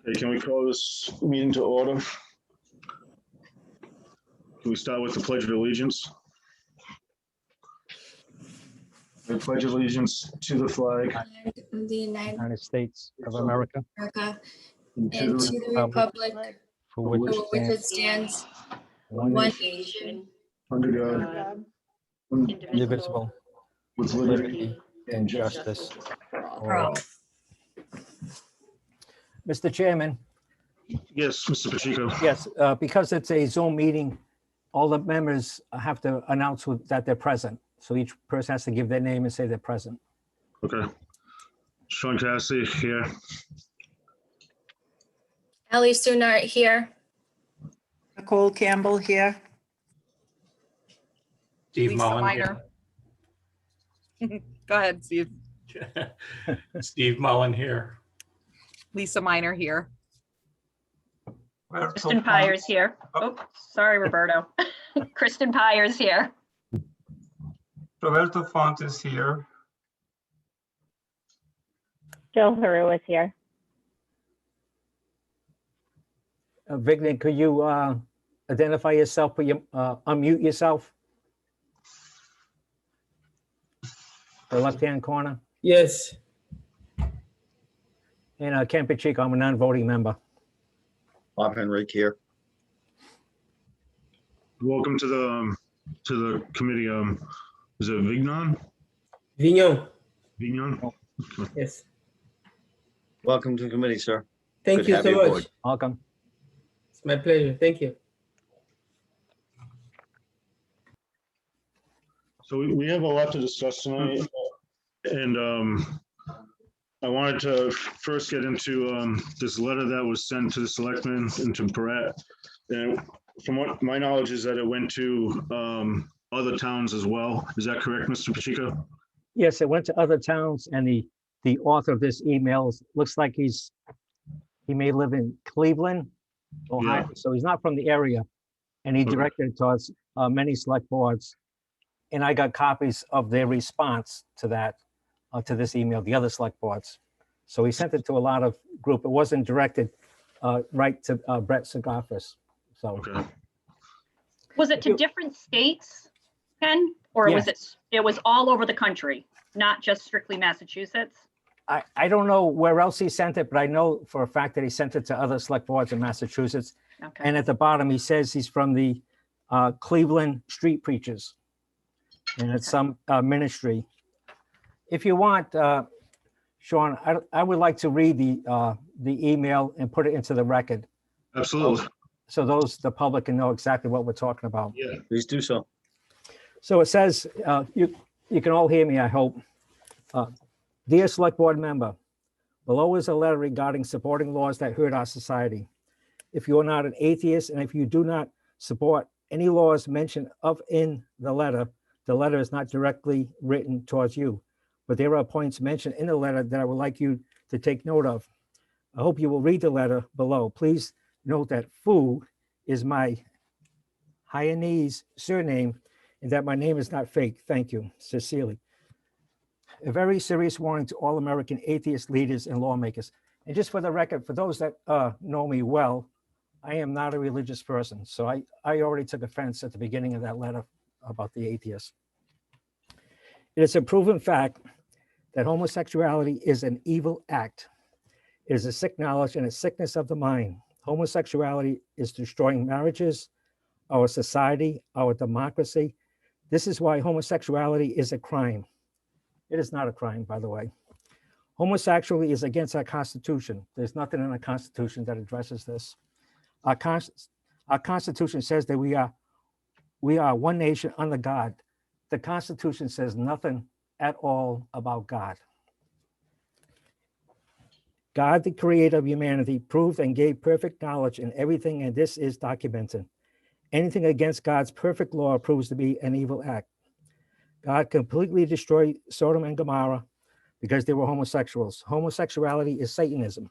Okay, can we call this meeting to order? Can we start with the Pledge of Allegiance? I pledge allegiance to the flag of the United States of America, America and and to the republic for for which it which it stands, stands, one one nation, nation, under God, indivisible, with with liberty liberty and and justice. justice for all. Mr. Chairman, Yes, Mr. Pacheco. yes, because it's a Zoom meeting, all the members have to announce that they're present. So each person has to give their name and say they're present. Okay. Sean Cassidy here. Ellie Sunart here. Nicole Campbell here. Steve Lisa Mullen Minor. Go ahead, Steve. here. Steve Mullen here. Lisa Minor here. Kristen Pyers here. Oh, sorry, Roberto. Kristen Pyers here. Roberto Font is here. Jill Haru is here. Vignan, could you identify yourself, unmute yourself? The left-hand corner. Yes, And Ken Pacheco, I'm a non-voting member. Bob Henrique here. Welcome to the committee. Is it Vignon? Vignon. Vignon? Yes. Welcome to the committee, sir. Thank Good to you have so you much. aboard. Welcome. It's my pleasure. Thank you. So we have a lot to discuss tonight. And I wanted to first get into this letter that was sent to the selectmen and to Brett. And from what my knowledge is that it went to other towns as well. Is that correct, Mr. Pacheco? Yes, it went to other towns, and the author of this email looks like he may live in Cleveland, Ohio, so he's not from the area. And he Okay. directed it towards many select boards. And I got copies of their response to that, to this email, the other select boards. So he sent it to a lot of group. It wasn't directed right to Brett Sagafis. So Okay. Was it to different states, Ken? Or was it was all over the country, not just strictly Massachusetts? I don't know where else he sent it, but I know for a fact that he sent it to other select boards in Massachusetts. Okay. And at the bottom, he says he's from the Cleveland Street Preachers. And it's some ministry. If you want, Sean, I would like to read the email and put it into the record. Absolutely. So the public can know exactly what we're talking about. Yeah. Please do so. So it says, you can all hear me, I hope. Dear Select Board member, below is a letter regarding supporting laws that hurt our society. If you are not an atheist and if you do not support any laws mentioned in the letter is not directly written towards you, but there are points mentioned in the letter that I would like you to take note of. I hope you will read the letter below. Please note that Fu is my Hainanese surname and that my name is not fake. Thank you, sincerely. A very serious warning to all American atheist leaders and lawmakers. And just for the record, for those that know me well, I am not a religious person. So I already took offense at the beginning of that letter about the atheists. It is a proven fact that homosexuality is an evil act. It is a sick knowledge and a sickness of the mind. Homosexuality is destroying marriages, our society, our democracy. This is why homosexuality is a crime. It is not a crime, by the way. Homosexuality is against our Constitution. There's nothing in our Constitution that addresses this. Our Constitution says that we are one nation under God. The Constitution says nothing at all about God. God, the creator of humanity, proved and gave perfect knowledge in everything, and this is documented. Anything against God's perfect law proves to be an evil act. God completely destroyed Sodom and Gomorrah because they were homosexuals. Homosexuality is Satanism,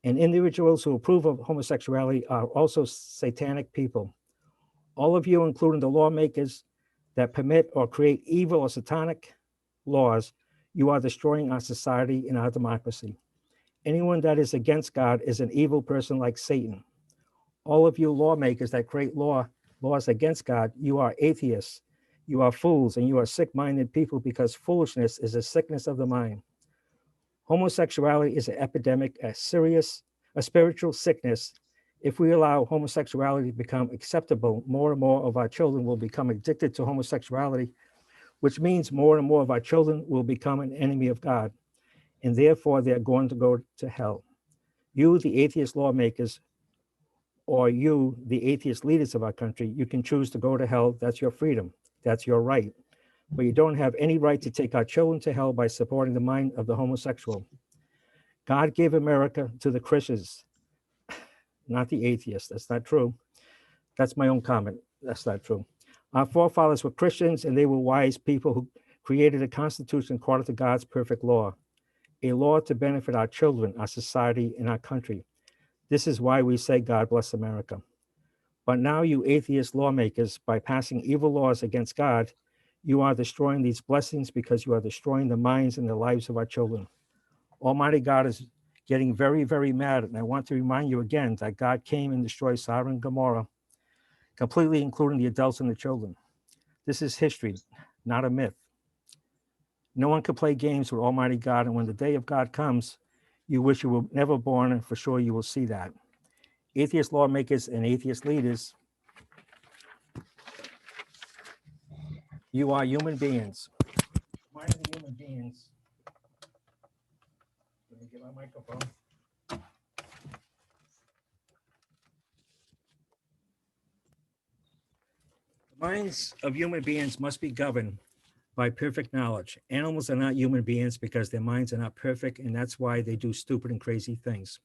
and individuals who approve of homosexuality are also satanic people. All of you, including the lawmakers that permit or create evil or satanic laws, you are destroying our society and our democracy. Anyone that is against God is an evil person like Satan. All of you lawmakers that create laws against God, you are atheists, you are fools, and you are sick-minded people because foolishness is a sickness of the mind. Homosexuality is an epidemic, a spiritual sickness. If we allow homosexuality to become acceptable, more and more of our children will become addicted to homosexuality, which means more and more of our children will become an enemy of God, and therefore they're going to go to hell. You, the atheist lawmakers, or you, the atheist leaders of our country, you can choose to go to hell. That's your freedom. That's your right. But you don't have any right to take our children to hell by supporting the mind of the homosexual. God gave America to the Christians, not the atheists. That's not true. That's my own comment. That's not true. Our forefathers were Christians, and they were wise people who created a constitution according to God's perfect law, a law to benefit our children, our society, and our country. This is why we say, God bless America. But now you atheist lawmakers, by passing evil laws against God, you are destroying these blessings because you are destroying the minds and the lives of our children. Almighty God is getting very, very mad. And I want to remind you again that God came and destroyed Sodom and Gomorrah, completely including the adults and the children. This is history, not a myth. No one can play games with Almighty God. And when the day of God comes, you wish you were never born, and for sure you will see that. Atheist lawmakers and atheist leaders, you are human beings. Mind the human beings. Let me get my microphone. The minds of human beings must be governed by perfect knowledge. Animals are not human beings because their minds are not perfect, and that's why they do stupid and crazy things.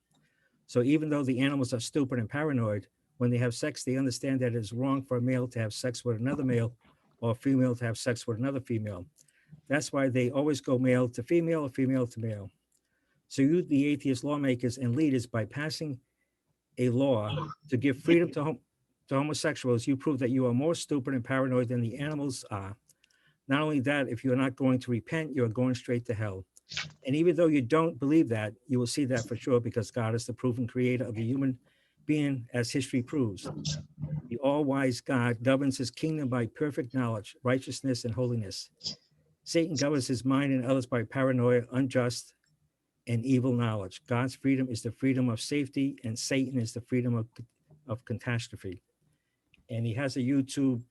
So even though the animals are stupid and paranoid, when they have sex, they understand that it is wrong for a male to have sex with another male or a female to have sex with another female. That's why they always go male to female or female to male. So you, the atheist lawmakers and leaders, by passing a law to give freedom to homosexuals, you prove that you are more stupid and paranoid than the animals are. Not only that, if you're not going to repent, you're going straight to hell. And even though you don't believe that, you will see that for sure, because God is the proven creator of the human being, as history proves. The all-wise God governs his kingdom by perfect knowledge, righteousness, and holiness. Satan governs his mind and others by paranoia, unjust, and evil knowledge. God's freedom is the freedom of safety, and Satan is the freedom of catastrophe. And he has a YouTube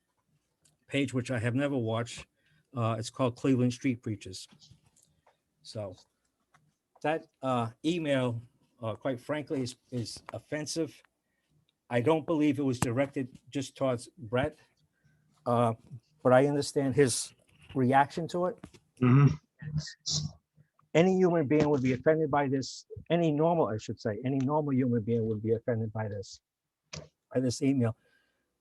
page, which I have never watched. It's called Cleveland Street Preachers. So that email, quite frankly, is offensive. I don't believe it was directed just towards Brett, but I understand his reaction to it. Mhm. Any human being would be offended by this. Any normal human being would be offended by this email.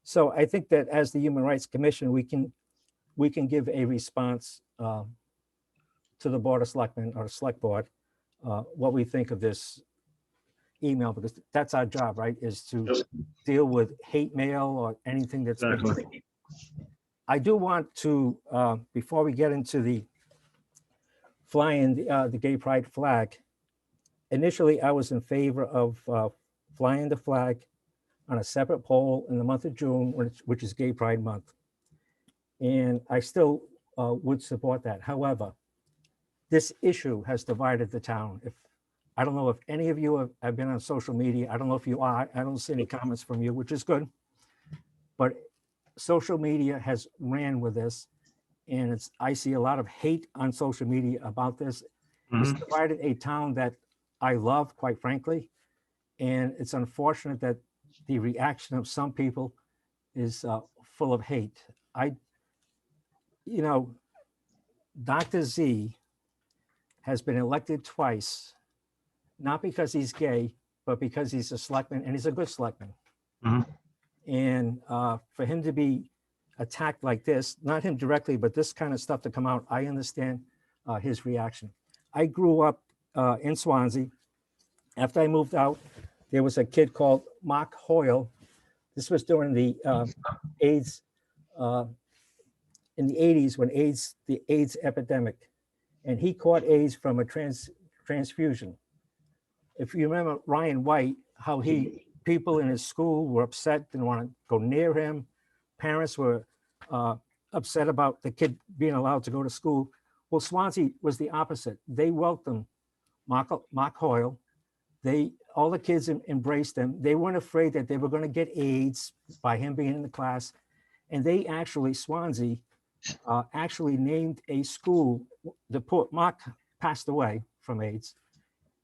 So I think that as the Human Rights Commission, we can give a response to the Board of Selectmen or Select Board, what we think of this email, because that's our job, right? Is to Yes. deal with hate mail or anything that's. Exactly. I do want to, before we get into the flying the gay pride flag, initially I was in favor of flying the flag on a separate pole in the month of June, which is Gay Pride Month. And I still would support that. However, this issue has divided the town. I don't know if any of you have been on social media. I don't know if you are. I don't see any comments from you, which is good. But social media has ran with this, and I see a lot of hate on social media about this. It's Mhm. divided a town that I love, quite frankly, and it's unfortunate that the reaction of some people is full of hate. Dr. Z has been elected twice, not because he's gay, but because he's a selectman, and he's a good selectman. Mhm. And for him to be attacked like this, not him directly, but this kind of stuff to come out, I understand his reaction. I grew up in Swansea. After I moved out, there was a kid called Mark Hoyle. This was during the AIDS, in the 80s, when the AIDS epidemic. And he caught AIDS from a transfusion. if you remember Ryan White, how people in his school were upset, didn't want to go near him. Parents were upset about the kid being allowed to go to school. Well, Swansea was the opposite. They welcomed Mark Hoyle. All the kids embraced him. They weren't afraid that they were going to get AIDS by him being in the class. And they actually, Swansea, actually named a school. Mark passed away from AIDS,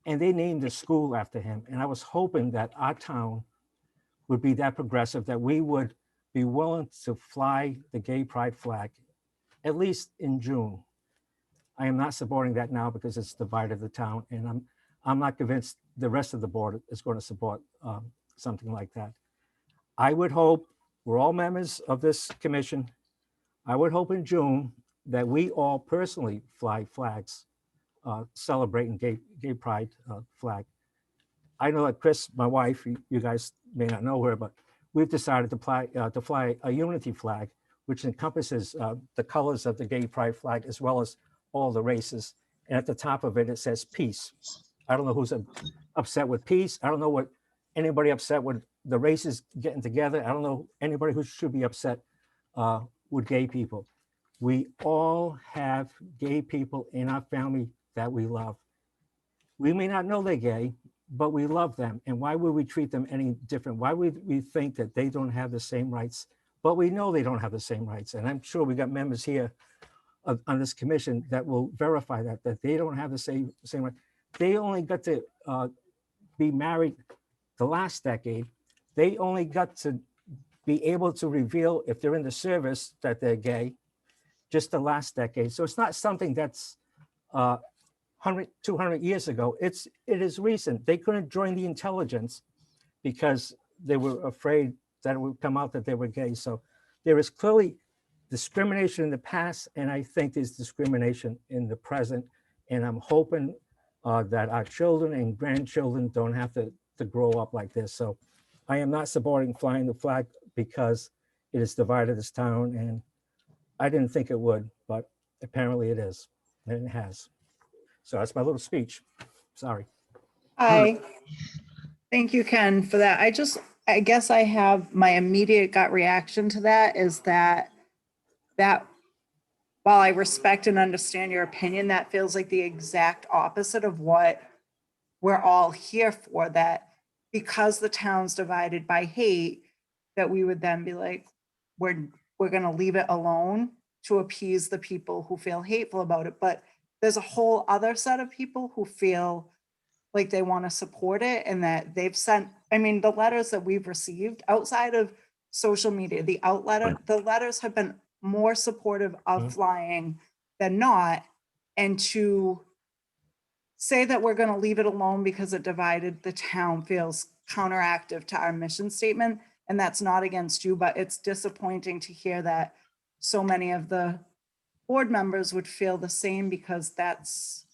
and they named a school after him. And I was hoping that our town would be that progressive, that we would be willing to fly the gay pride flag, at least in June. I am not supporting that now because it's divided the town, and I'm not convinced the rest of the board is going to support something like that. I would hope, we're all members of this commission, I would hope in June that we all personally fly flags celebrating gay pride flag. I know that Chris, my wife, you guys may not know her, but we've decided to fly a unity flag, which encompasses the colors of the gay pride flag as well as all the races. And at the top of it, it says peace. I don't know who's upset with peace. I don't know what anybody upset with the races getting together. I don't know anybody who should be upset with gay people. We all have gay people in our family that we love. We may not know they're gay, but we love them. And why would we treat them any different? Why would we think that they don't have the same rights? But we know they don't have the same rights. And I'm sure we got members here on this commission that will verify that they don't have the same right. They only got to be married the last decade. They only got to be able to reveal if they're in the service that they're gay just the last decade. So it's not something that's 100, 200 years ago. It is recent. They couldn't join the intelligence because they were afraid that it would come out that they were gay. So there is clearly discrimination in the past, and I think there's discrimination in the present. And I'm hoping that our children and grandchildren don't have to grow up like this. So I am not supporting flying the flag because it has divided this town, and I didn't think it would, but apparently it is, and it has. So that's my little speech. Sorry. Hi. Thank you, Ken, for that. I guess I have my immediate gut reaction to that is that while I respect and understand your opinion, that feels like the exact opposite of what we're all here for, that because the town's divided by hate, that we would then be like, we're going to leave it alone to appease the people who feel hateful about it. But there's a whole other set of people who feel like they want to support it, and that they've sent, I mean, the letters that we've received outside of social media, the letters have been more supportive of flying than not. And to say that we're going to leave it alone because it divided the town feels counteractive to our mission statement. And that's not against you, but it's disappointing to hear that so many of the board members would feel the same, because that's,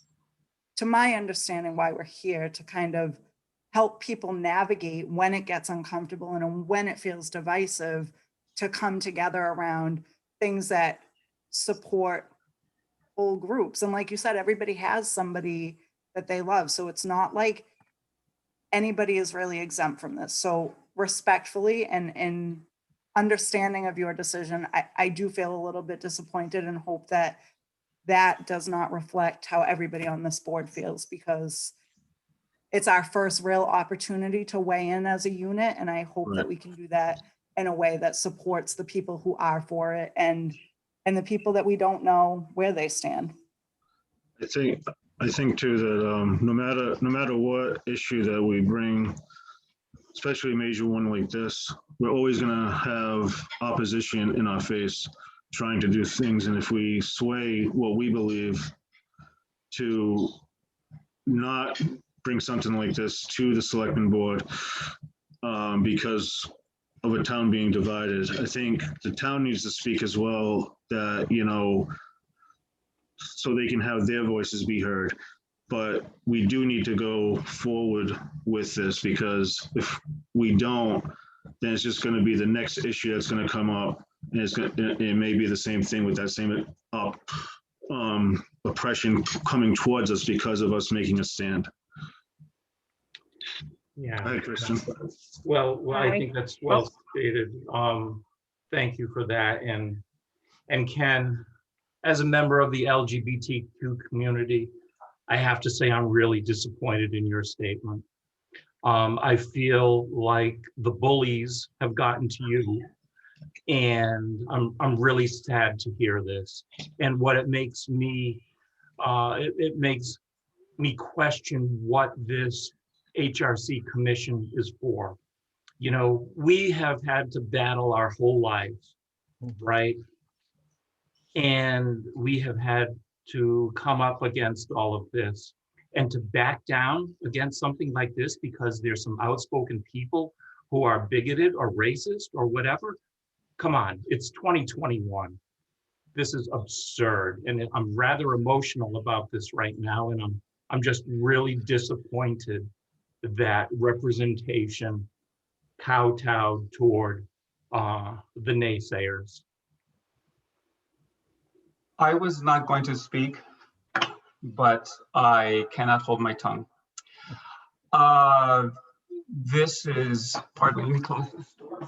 to my understanding, why we're here, to kind of help people navigate when it gets uncomfortable and when it feels divisive, to come together around things that support whole groups. And like you said, everybody has somebody that they love. So it's not like anybody is really exempt from this. So respectfully and understanding of your decision, I do feel a little bit disappointed and hope that that does not reflect how everybody on this board feels, because it's our first real opportunity to weigh in as a unit. And I hope that we can do that in a way that supports the people who are for it and the people that we don't know where they stand. I think too that no matter what issue that we bring, especially a major one like this, we're always going to have opposition in our face trying to do things. And if we sway what we believe to not bring something like this to the selectmen board because of a town being divided, I think the town needs to speak as well, that, you know, so they can have their voices be heard. But we do need to go forward with this, because if we don't, then it's just going to be the next issue that's going to come up, and it may be the same thing with that same oppression coming towards us because of us making a stand. Yeah. Hi, Christian. Well, I Hi. think that's well stated. Thank you for that. And Ken, as a member of the LGBTQ community, I have to say I'm really disappointed in your statement. I feel like the bullies have gotten to you, and I'm really sad to hear this. And what it makes me, it makes me question what this HRC commission is for. You know, we have had to battle our whole lives, right? And we have had to come up against all of this, and to back down against something like this because there's some outspoken people who are bigoted or racist or whatever. Come on, it's 2021. This is absurd, and I'm rather emotional about this right now, and I'm just really disappointed that representation kowtowed toward the naysayers. I was not going to speak, but I cannot hold my tongue. This is, pardon me, let me close this door.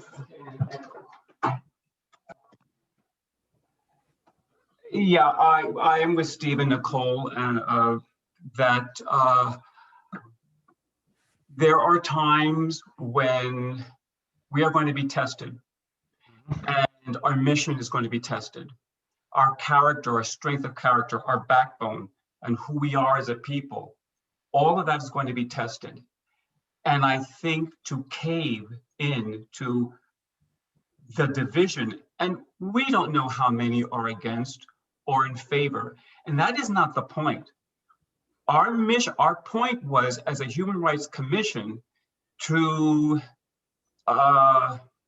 Yeah, I am with Steve and Nicole, and that there are times when we are going to be tested, and our mission is going to be tested. Our character, our strength of character, our backbone, and who we are as a people, all of that is going to be tested. And I think to cave in to the division, and we don't know how many are against or in favor, and that is not the point. Our mission, our point was, as a Human Rights Commission, to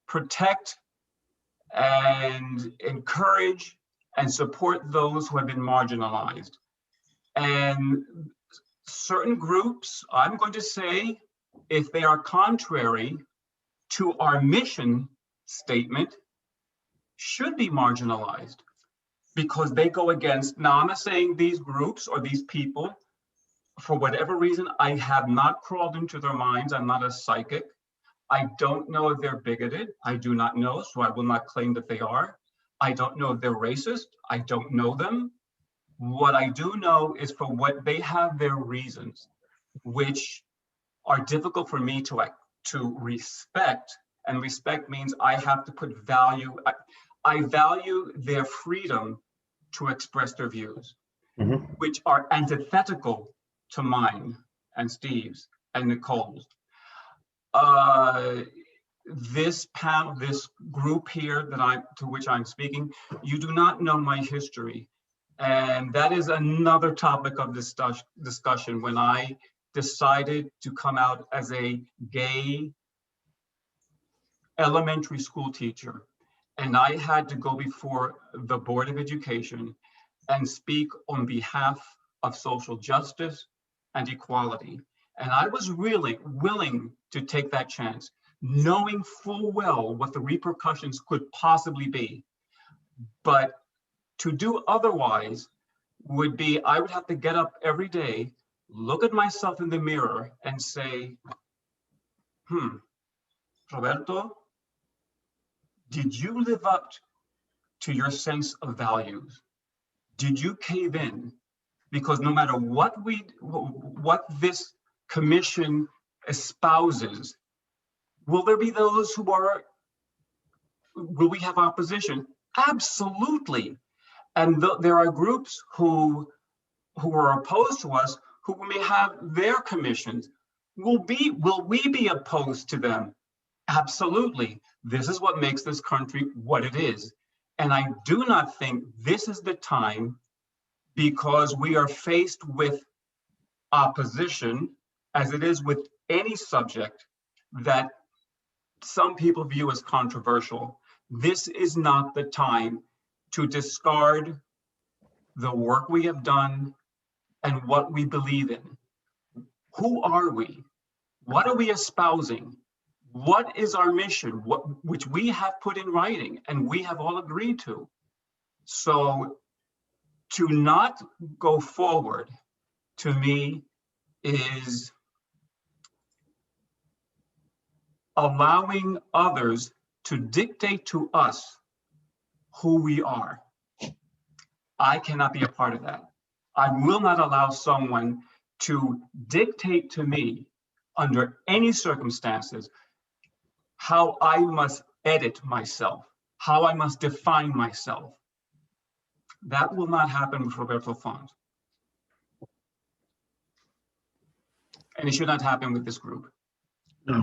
protect and encourage and support those who have been marginalized. And certain groups, I'm going to say, if they are contrary to our mission statement, should be marginalized because they go against, now I'm not saying these groups or these people, for whatever reason, I have not crawled into their minds. I'm not a psychic. I don't know if they're bigoted. I do not know, so I will not claim that they are. I don't know if they're racist. I don't know them. What I do know is for what they have their reasons, which are difficult for me to respect. And respect means I have to put value. I value their freedom to express their views, which are antithetical to mine and Steve's and Nicole's. This panel, this group here to which I'm speaking, you do not know my history. And that is another topic of discussion. When I decided to come out as a gay elementary school teacher, and I had to go before the Board of Education and speak on behalf of social justice and equality. And I was really willing to take that chance, knowing full well what the repercussions could possibly be. But to do otherwise would be, I would have to get up every day, look at myself in the mirror and say, Roberto, did you live up to your sense of values? Did you cave in? Because no matter what this commission espouses, will there be those will we have opposition? Absolutely. And there are groups who are opposed to us who may have their commissions. Will we be opposed to them? Absolutely. This is what makes this country what it is. And I do not think this is the time, because we are faced with opposition, as it is with any subject that some people view as controversial. This is not the time to discard the work we have done and what we believe in. Who are we? What are we espousing? What is our mission, which we have put in writing and we have all agreed to? So to not go forward, to me, is allowing others to dictate to us who we are. I cannot be a part of that. I will not allow someone to dictate to me under any circumstances how I must edit myself, how I must define myself. That will not happen with Roberto Font. And it should not happen with this group. No.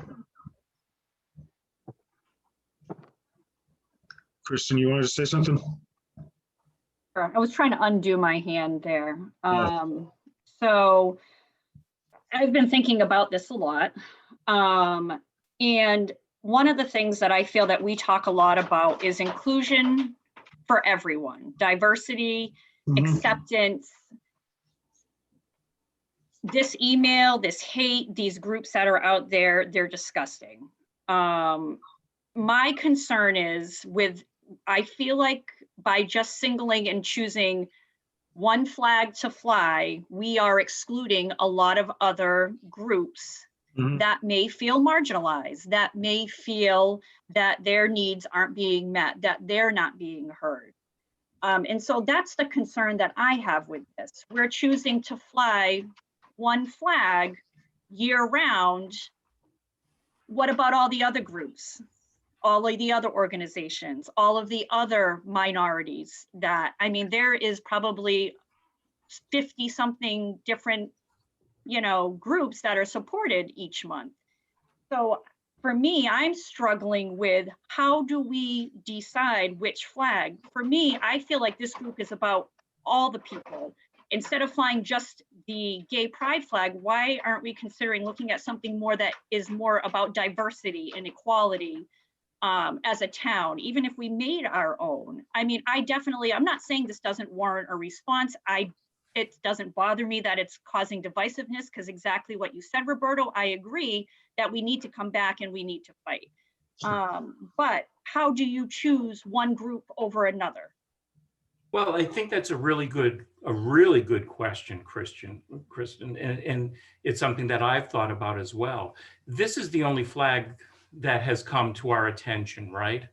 Kristen, you wanted to say something? I was trying to undo my hand there. So I've been thinking about this a lot. And one of the things that I feel that we talk a lot about is inclusion for everyone, diversity, acceptance. This email, this hate, these groups that are out there, they're disgusting. My concern is I feel like by just singling and choosing one flag to fly, we are excluding a lot of other groups that may feel marginalized, that may feel that their needs aren't being met, that they're not being heard. And so that's the concern that I have with this. We're choosing to fly one flag year round. What about all the other groups? All of the other organizations, all of the other minorities that, I mean, there is probably 50 something different, groups that are supported each month. So for me, I'm struggling with how do we decide which flag? For me, I feel like this group is about all the people. Instead of flying just the gay pride flag, why aren't we considering looking at something more that is more about diversity and equality? As a town, even if we made our own. I mean, I'm not saying this doesn't warrant a response. It doesn't bother me that it's causing divisiveness, because exactly what you said, Roberto, I agree that we need to come back and we need to fight. But how do you choose one group over another? Well, I think that's a really good question, Kristen, and it's something that I've thought about as well. This is the only flag that has come to our attention, right?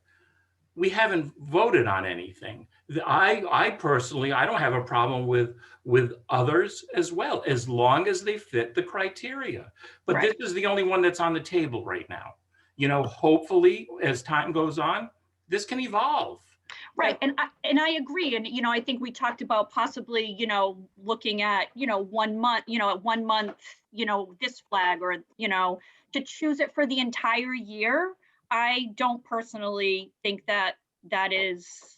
We haven't voted on anything. I personally, I don't have a problem with others as well, as long as they fit the criteria. But Right. This is the only one that's on the table right now. Hopefully, as time goes on, this can evolve. Right, and I agree, and I think we talked about possibly looking at 1 month, at 1 month, this flag, or to choose it for the entire year. I don't personally think that is.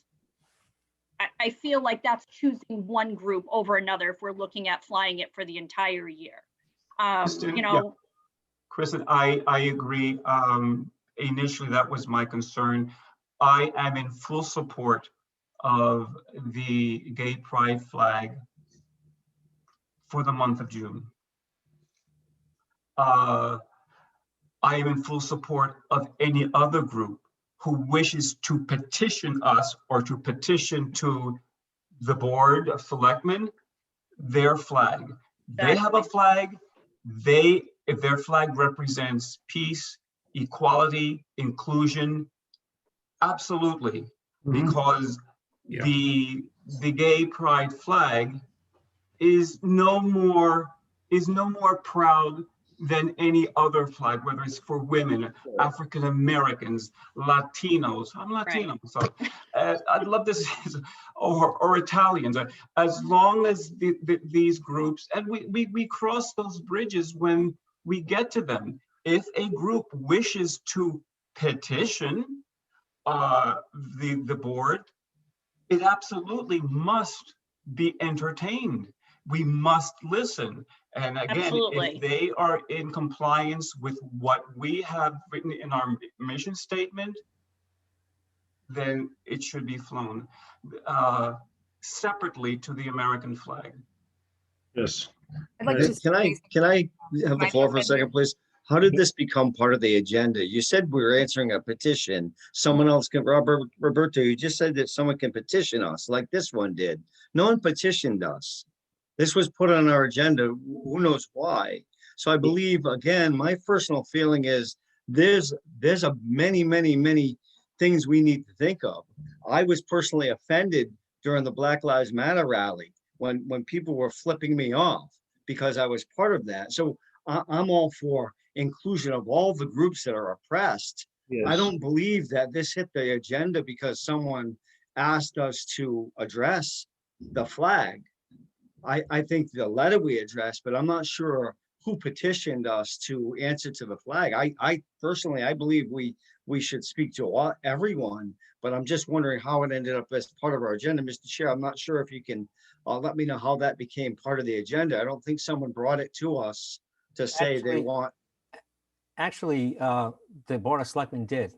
I feel like that's choosing one group over another if we're looking at flying it for the entire year. Kristen, I agree. Initially, that was my concern. I am in full support of the gay pride flag for the month of June. I am in full support of any other group who wishes to petition us or to petition to the Board of Selectmen their flag. They have a flag. If their flag represents peace, equality, inclusion, absolutely, because the gay pride flag is no more proud than any other flag, whether it's for women, African Americans, Latinos. I'm Latino, so I'd love this, or Italians. As long as these groups, and we cross those bridges when we get to them. If a group wishes to petition the board, it absolutely must be entertained. We must listen. And again, Absolutely. If they are in compliance with what we have written in our mission statement, then it should be flown separately to the American flag. Yes. I'd like to Can I have the floor for a second, please? How did this become part of the agenda? You said we were answering a petition. Someone else can, Roberto, you just said that someone can petition us like this one did. No one petitioned us. This was put on our agenda. Who knows why? So I believe, again, my personal feeling is there's a many things we need to think of. I was personally offended during the Black Lives Matter rally when people were flipping me off because I was part of that. So I'm all for inclusion of all the groups that are oppressed. I Yes. don't believe that this hit the agenda because someone asked us to address the flag. I think the letter we addressed, but I'm not sure who petitioned us to answer to the flag. I personally, I believe we should speak to everyone, but I'm just wondering how it ended up as part of our agenda. Mr. Chair, I'm not sure if you can let me know how that became part of the agenda. I don't think someone brought it to us to say they want. Actually, the Board of Selectmen did,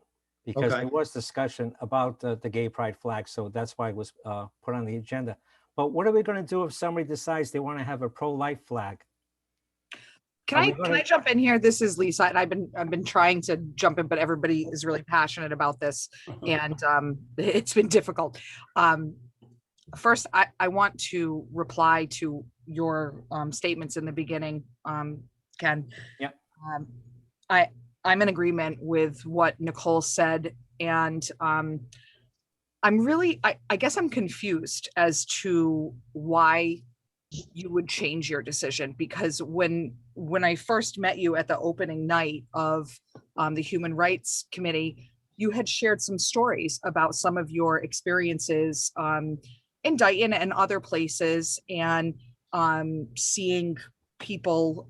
because Okay. there was discussion about the gay pride flag, so that's why it was put on the agenda. But what are we going to do if somebody decides they want to have a pro-life flag? Can Are we I jump in here? This is Lisa, and I've been trying to jump in, but everybody is really passionate about this, and it's been difficult. First, I want to reply to your statements in the beginning, Ken. Yeah. I'm in agreement with what Nicole said, and I'm really, I guess I'm confused as to why you would change your decision, because when I first met you at the opening night of the Human Rights Committee, you had shared some stories about some of your experiences in Dayton and other places, and seeing people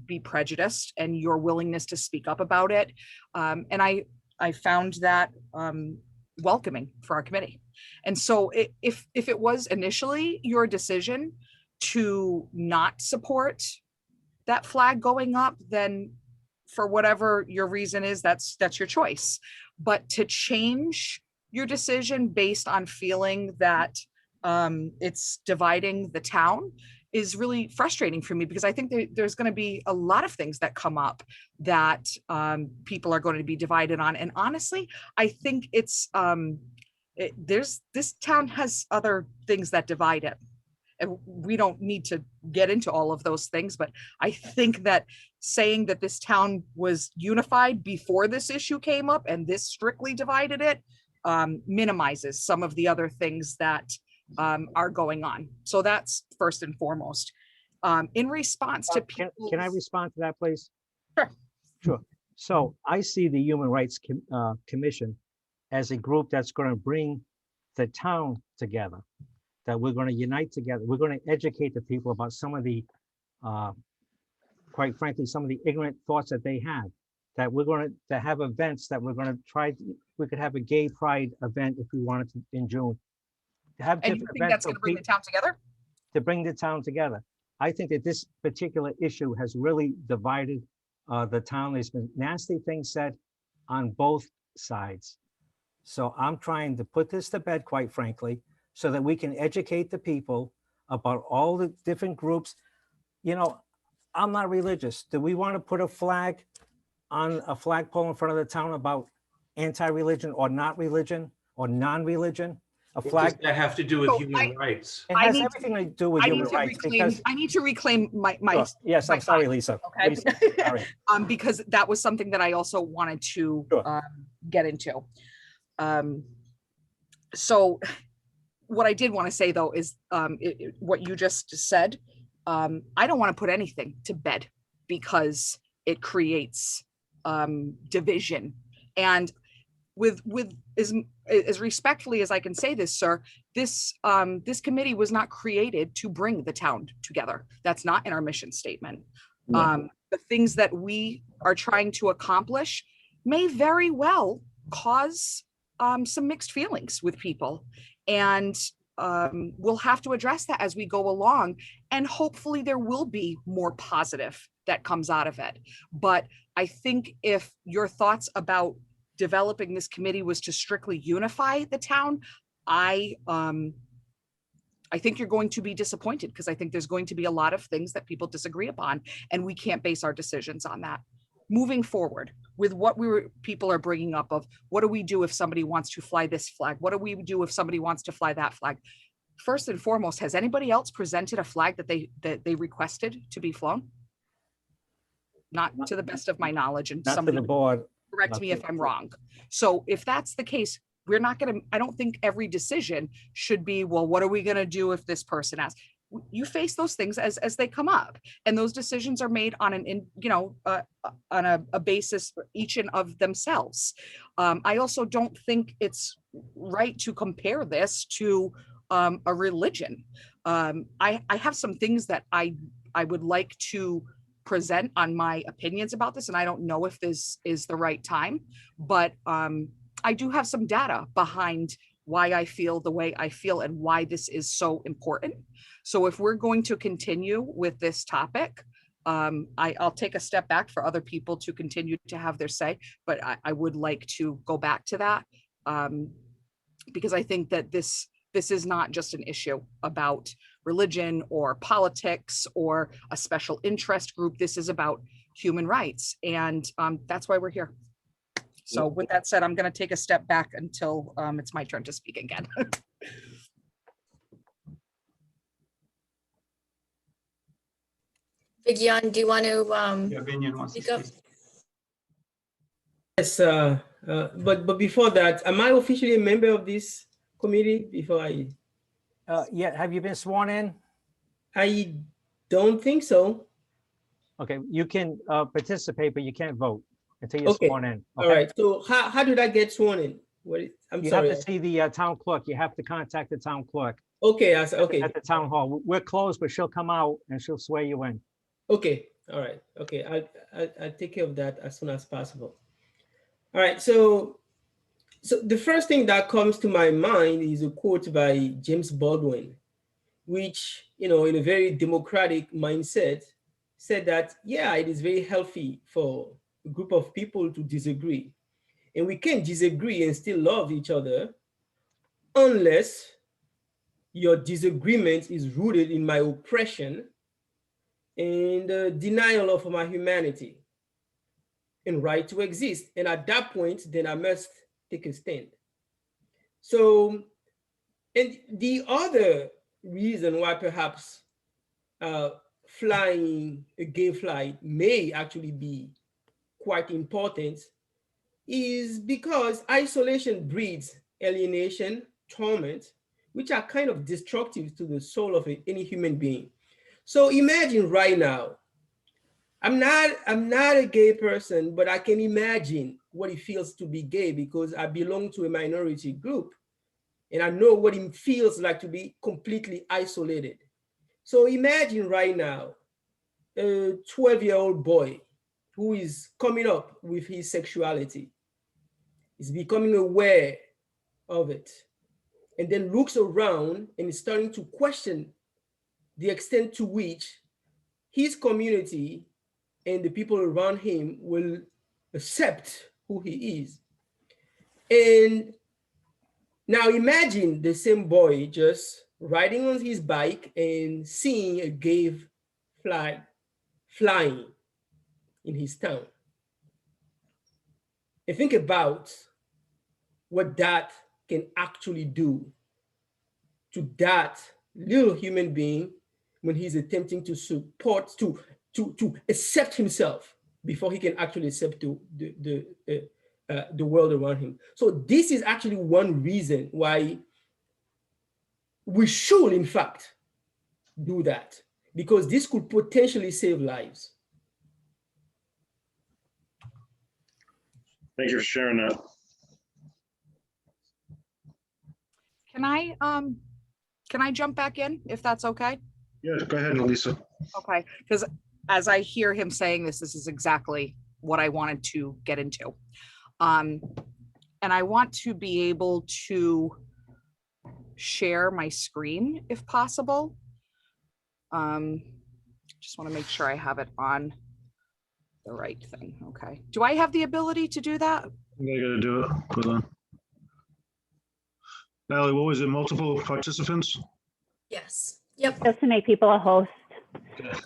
be prejudiced and your willingness to speak up about it. And I found that welcoming for our committee. And so if it was initially your decision to not support that flag going up, then for whatever your reason is, that's your choice. But to change your decision based on feeling that it's dividing the town is really frustrating for me, because I think there's going to be a lot of things that come up that people are going to be divided on. And honestly, I think it's this town has other things that divide it. And we don't need to get into all of those things, but I think that saying that this town was unified before this issue came up and this strictly divided it minimizes some of the other things that are going on. So that's first and foremost. In response to people. Can I respond to that, please? Sure. Sure. So I see the Human Rights Commission as a group that's going to bring the town together, that we're going to unite together. We're going to educate the people about some of the, quite frankly, some of the ignorant thoughts that they have, that we're going to have events that we're going to try. We could have a gay pride event if we wanted to in June. Have And you think that's going to bring the town together? To bring the town together. I think that this particular issue has really divided the town. There's been nasty things said on both sides. So I'm trying to put this to bed, quite frankly, so that we can educate the people about all the different groups. You know, I'm not religious. Do we want to put a flag on a flagpole in front of the town about anti-religion or not religion or non-religion? A What flag. does that have to do with So human rights? It has everything to do with human rights because. I need to reclaim my. Sure. Yes, I'm sorry, Lisa. Okay. Lisa, sorry. Because that was something that I also wanted to get into. So what I did want to say though is what you just said. I don't want to put anything to bed because it creates division. And with as respectfully as I can say this, sir, this committee was not created to bring the town together. That's not in our mission statement. No. The things that we are trying to accomplish may very well cause some mixed feelings with people, and we'll have to address that as we go along, and hopefully there will be more positive that comes out of it. But I think if your thoughts about developing this committee was to strictly unify the town, I think you're going to be disappointed, because I think there's going to be a lot of things that people disagree upon, and we can't base our decisions on that. Moving forward with what people are bringing up of what do we do if somebody wants to fly this flag? What do we do if somebody wants to fly that flag? First and foremost, has anybody else presented a flag that they requested to be flown? not to the best of my knowledge, and Not to somebody the board. correct not me to- if I'm wrong. So if that's the case, we're not gonna, I don't think every decision should be, well, what are we gonna do if this person asks? You face those things as they come up, and those decisions are made on on a basis for each and of themselves. I also don't think it's right to compare this to a religion. I have some things that I would like to present on my opinions about this, and I don't know if this is the right time, but I do have some data behind why I feel the way I feel and why this is so important. So if we're going to continue with this topic, I'll take a step back for other people to continue to have their say, but I would like to go back to that because I think that this is not just an issue about religion or politics or a special interest group. This is about human rights, and that's why we're here. So with that said, I'm going to take a step back until it's my turn to speak again. Vigyan, do you want to Yeah, Vinyan wants to speak up? speak. Yes, but before that, am I officially a member of this committee before Yeah, have you been sworn in? I don't think so. Okay, you can participate, but you can't vote until you're Okay. sworn in. All Okay? right. So how did I get sworn in? I'm You sorry. have to see the town clerk. You have to contact the town clerk Okay. Okay. at the town hall. We're closed, but she'll come out and she'll swear you in. Okay. All right. Okay. I'll take care of that as soon as possible. All right. So the first thing that comes to my mind is a quote by James Baldwin, which, in a very democratic mindset, said that, yeah, it is very healthy for a group of people to disagree. And we can disagree and still love each other unless your disagreement is rooted in my oppression and denial of my humanity and right to exist. And at that point, then I must take a stand. So, and the other reason why perhaps flying a gay flight may actually be quite important is because isolation breeds alienation, torment, which are kind of destructive to the soul of any human being. So imagine right now, I'm not a gay person, but I can imagine what it feels to be gay because I belong to a minority group and I know what it feels like to be completely isolated. So imagine right now, a 12-year-old boy who is coming up with his sexuality, is becoming aware of it, and then looks around and is starting to question the extent to which his community and the people around him will accept who he is. And now imagine the same boy just riding on his bike and seeing a gay flag flying in his town. And think about what that can actually do to that little human being when he's attempting to support, to accept himself before he can actually accept the world around him. So this is actually one reason why we should, in fact, do that, because this could potentially save lives. Thank you for sharing that. Can I jump back in if that's okay? Yeah, go ahead, Elisa. Okay, because as I hear him saying this is exactly what I wanted to get into. And I want to be able to share my screen if possible. Just want to make sure I have it on the right thing. Okay. Do I have the ability to do that? You gotta do it. Hold on. Allie, what was it? Multiple participants? Yes. Yep. Just to make people a host.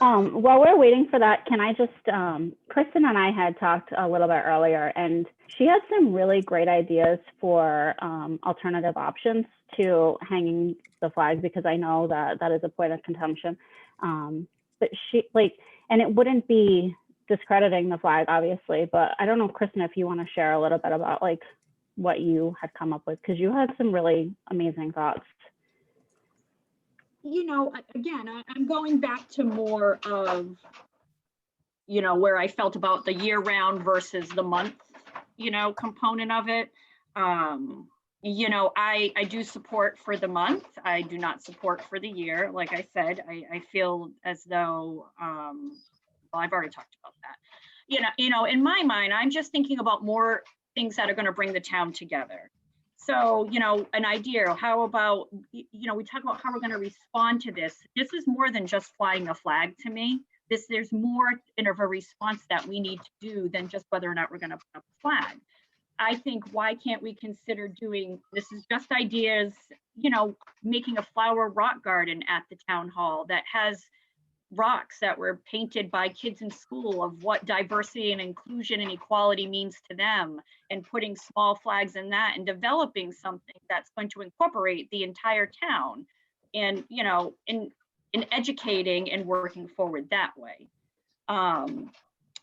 While we're waiting for that, can I just, Kristen and I had talked a little bit earlier, and she has some really great ideas for alternative options to hanging the flag, because I know that that is a point of contention. But she, like, and it wouldn't be discrediting the flag, obviously, but I don't know, Kristen, if you want to share a little bit about like what you had come up with, because you had some really amazing thoughts. You know, again, I'm going back to more of, you know, where I felt about the year round versus the month, you know, component of it. You know, I do support for the month. I do not support for the year. Like I said, I feel as though, well, I've already talked about that. You know, in my mind, I'm just thinking about more things that are going to bring the town together. So, you know, an idea, how about, you know, we talk about how we're going to respond to this. This is more than just flying a flag to me. There's more of a response that we need to do than just whether or not we're going to put up a flag. I think, why can't we consider doing, this is just ideas, you know, making a flower rock garden at the town hall that has rocks that were painted by kids in school of what diversity and inclusion and equality means to them, and putting small flags in that and developing something that's going to incorporate the entire town, and, you know, in educating and working forward that way.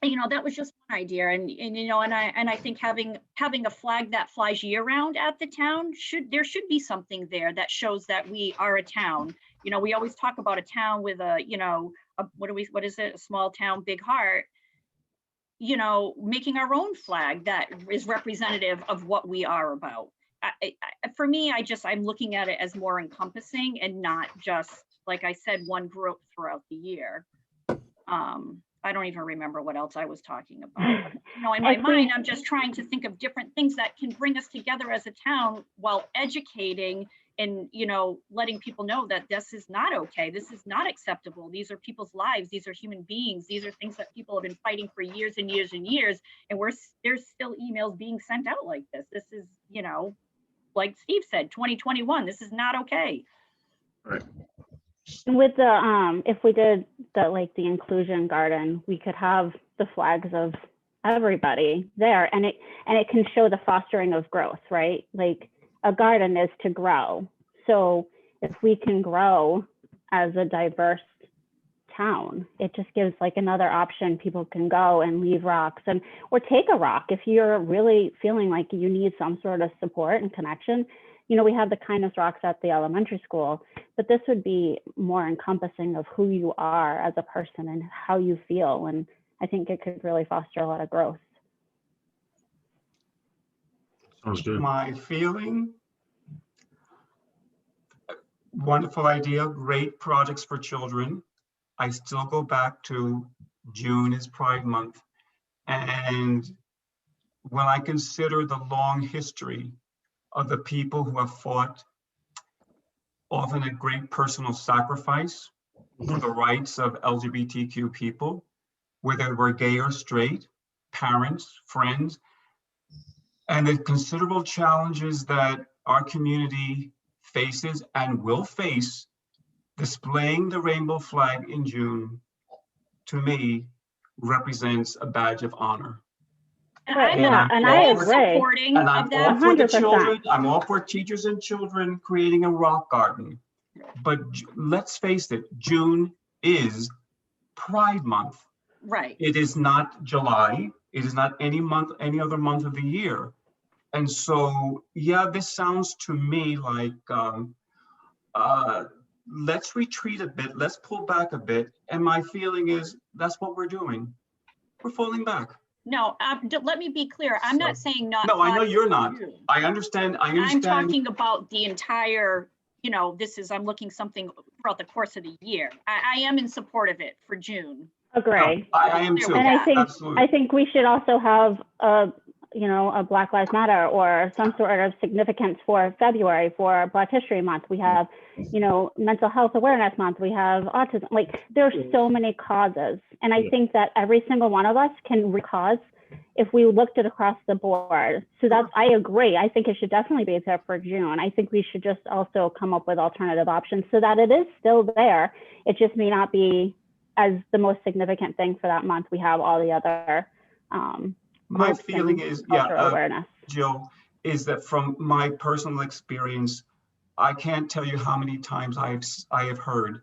You know, that was just one idea, and you know, and I think having a flag that flies year round at the town, there should be something there that shows that we are a town. You know, we always talk about a town with a, you know, what is it, a small town, big heart. You know, making our own flag that is representative of what we are about. For me, I'm looking at it as more encompassing and not just, like I said, one group throughout the year. I don't even remember what else I was talking about. You know, in my mind, I'm just trying to think of different things that can bring us together as a town while educating and, you know, letting people know that this is not okay. This is not acceptable. These are people's lives. These are human beings. These are things that people have been fighting for years and years and years. And there's still emails being sent out like this. This is, you know, like Steve said, 2021, this is not okay. Right. With the if we did the inclusion garden, we could have the flags of everybody there, and it can show the fostering of growth, right? Like, a garden is to grow. So if we can grow as a diverse town, it just gives like another option. People can go and leave rocks or take a rock if you're really feeling like you need some sort of support and connection. You know, we have the kindness rocks at the elementary school, but this would be more encompassing of who you are as a person and how you feel. And I think it could really foster a lot of growth. Sounds good. My feeling, wonderful idea, great projects for children. I still go back to June is Pride Month. And when I consider the long history of the people who have fought, often at great personal sacrifice, for the rights of LGBTQ people, whether we're gay or straight, parents, friends, and the considerable challenges that our community faces and will face, displaying the rainbow flag in June, to me, represents a badge of honor. Right, yeah, and I agree. And I'm all for the children. I'm all for teachers and children creating a rock garden. But let's face it, June is Pride Month. Right. It is not July. It is not any month, any other month of the year. And so, yeah, this sounds to me like, let's retreat a bit, let's pull back a bit. And my feeling is that's what we're doing. We're falling back. No, let me be clear. I'm not saying not. No, I know you're not. I understand. I'm talking about the entire, you know, I'm looking something throughout the course of the year. I am in support of it for June. Agree. No, I am too. And Absolutely. I think we should also have a Black Lives Matter or some sort of significance for February, for Black History Month. We have, you know, Mental Health Awareness Month. We have autism. Like, there's so many causes. And I think that every single one of us can cause if we looked at across the board. So I agree. I think it should definitely be there for June. I think we should just also come up with alternative options so that it is still there. It just may not be as the most significant thing for that month. We have all the other my feeling is, Jill, is that from my personal experience, I can't tell you how many times I have heard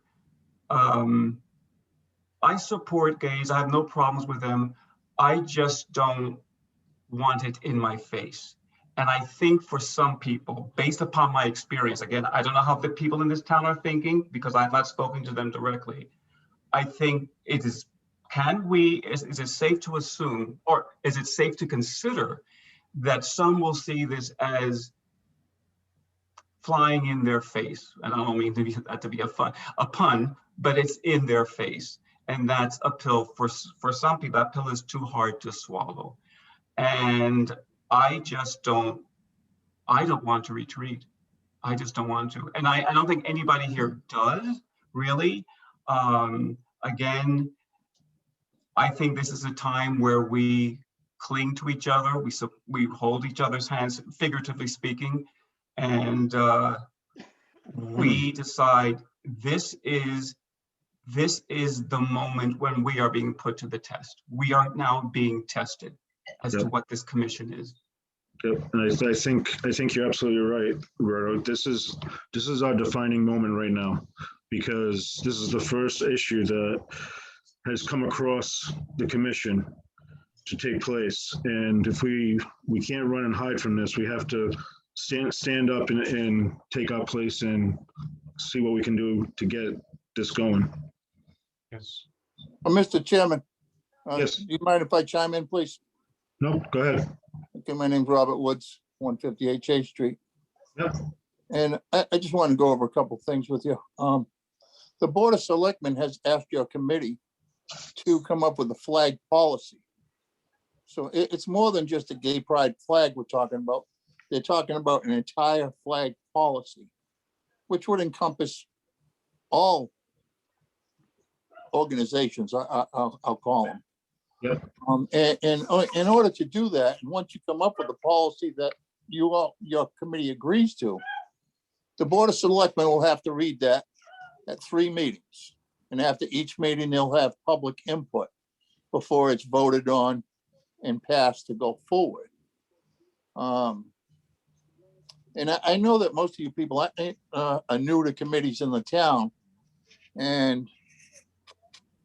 I support gays. I have no problems with them. I just don't want it in my face. And I think for some people, based upon my experience, again, I don't know how the people in this town are thinking because I've not spoken to them directly. I think it is, is it safe to assume, or is it safe to consider that some will see this as flying in their face? And I don't mean that to be a pun, but it's in their face. And that's a pill for some people. That pill is too hard to swallow. And I don't want to retreat. I just don't want to. And I don't think anybody here does, really. Again, I think this is a time where we cling to each other. We hold each other's hands, figuratively speaking, and we decide this is the moment when we are being put to the test. We are now being tested as to what this commission is. Yep. And I think you're absolutely right, Roberto. This is our defining moment right now, because this is the first issue that has come across the commission to take place. And if we can't run and hide from this, we have to stand up and take our place and see what we can do to get this going. Yes. Mr. Chairman, Yes. do you mind if I chime in, please? No, go ahead. Okay, my name's Robert Woods, 158 Chase Street. Yep. And I just want to go over a couple of things with you. The Board of Selectmen has asked your committee to come up with a flag policy. So it's more than just a gay pride flag we're talking about. They're talking about an entire flag policy, which would encompass all organizations, I'll call them. Yep. And in order to do that, and once you come up with a policy that your committee agrees to, the Board of Selectmen will have to read that at 3 meetings. And after each meeting, they'll have public input before it's voted on and passed to go forward. And I know that most of you people are new to committees in the town. And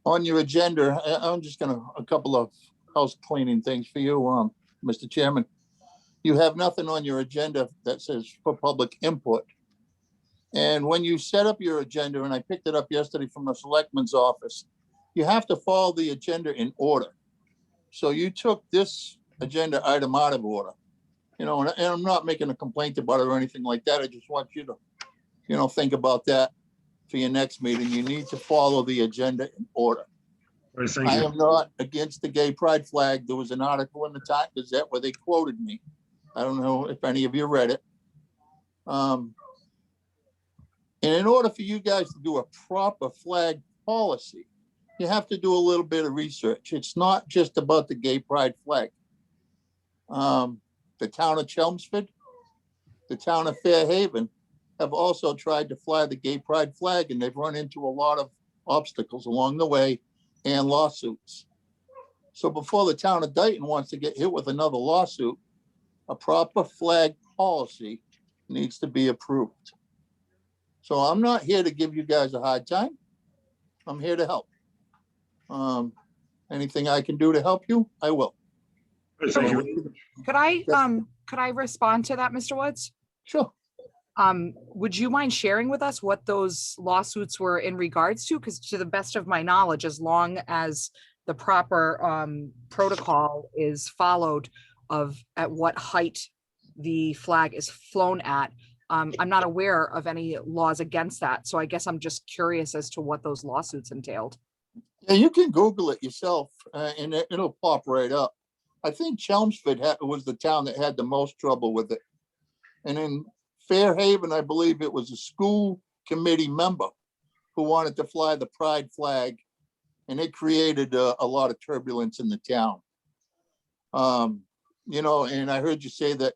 on your agenda, I'm just a couple of house cleaning things for you, Mr. Chairman. You have nothing on your agenda that says for public input. And when you set up your agenda, and I picked it up yesterday from the selectman's office, you have to follow the agenda in order. So you took this agenda item out of order, and I'm not making a complaint about it or anything like that. I just want you to, think about that for your next meeting. You need to follow the agenda in order. Right, thank I you. am not against the gay pride flag. There was an article in the Times Gazette where they quoted me. I don't know if any of you read it. And in order for you guys to do a proper flag policy, you have to do a little bit of research. It's not just about the gay pride flag. The town of Chelmsford, the town of Fairhaven have also tried to fly the gay pride flag, and they've run into a lot of obstacles along the way and lawsuits. So before the town of Dayton wants to get hit with another lawsuit, a proper flag policy needs to be approved. So I'm not here to give you guys a hard time. I'm here to help. Anything I can do to help you, I will. Right, thank you. Could I respond to that, Mr. Woods? Sure. Would you mind sharing with us what those lawsuits were in regards to? Because to the best of my knowledge, as long as the proper protocol is followed of at what height the flag is flown at, I'm not aware of any laws against that. So I guess I'm just curious as to what those lawsuits entailed. Yeah, you can Google it yourself and it'll pop right up. I think Chelmsford was the town that had the most trouble with it. And in Fairhaven, I believe it was a school committee member who wanted to fly the pride flag, and it created a lot of turbulence in the town. And I heard you say that,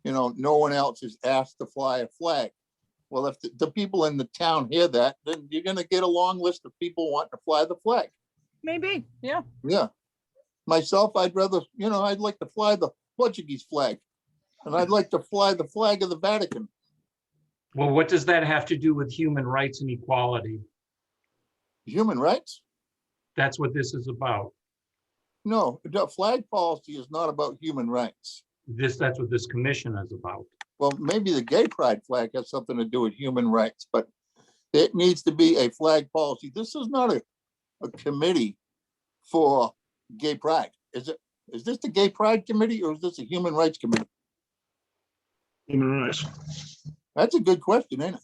no one else is asked to fly a flag. Well, if the people in the town hear that, then you're going to get a long list of people wanting to fly the flag. Maybe, yeah. Yeah. Myself, I'd rather, I'd like to fly the Portuguese flag, and I'd like to fly the flag of the Vatican. Well, what does that have to do with human rights and equality? Human rights? That's what this is about. No, the flag policy is not about human rights. That's what this commission is about. Well, maybe the gay pride flag has something to do with human rights, but it needs to be a flag policy. This is not a committee for gay pride. Is it? Is this the gay pride committee or is this a human rights committee? Human rights. That's a good question, ain't it?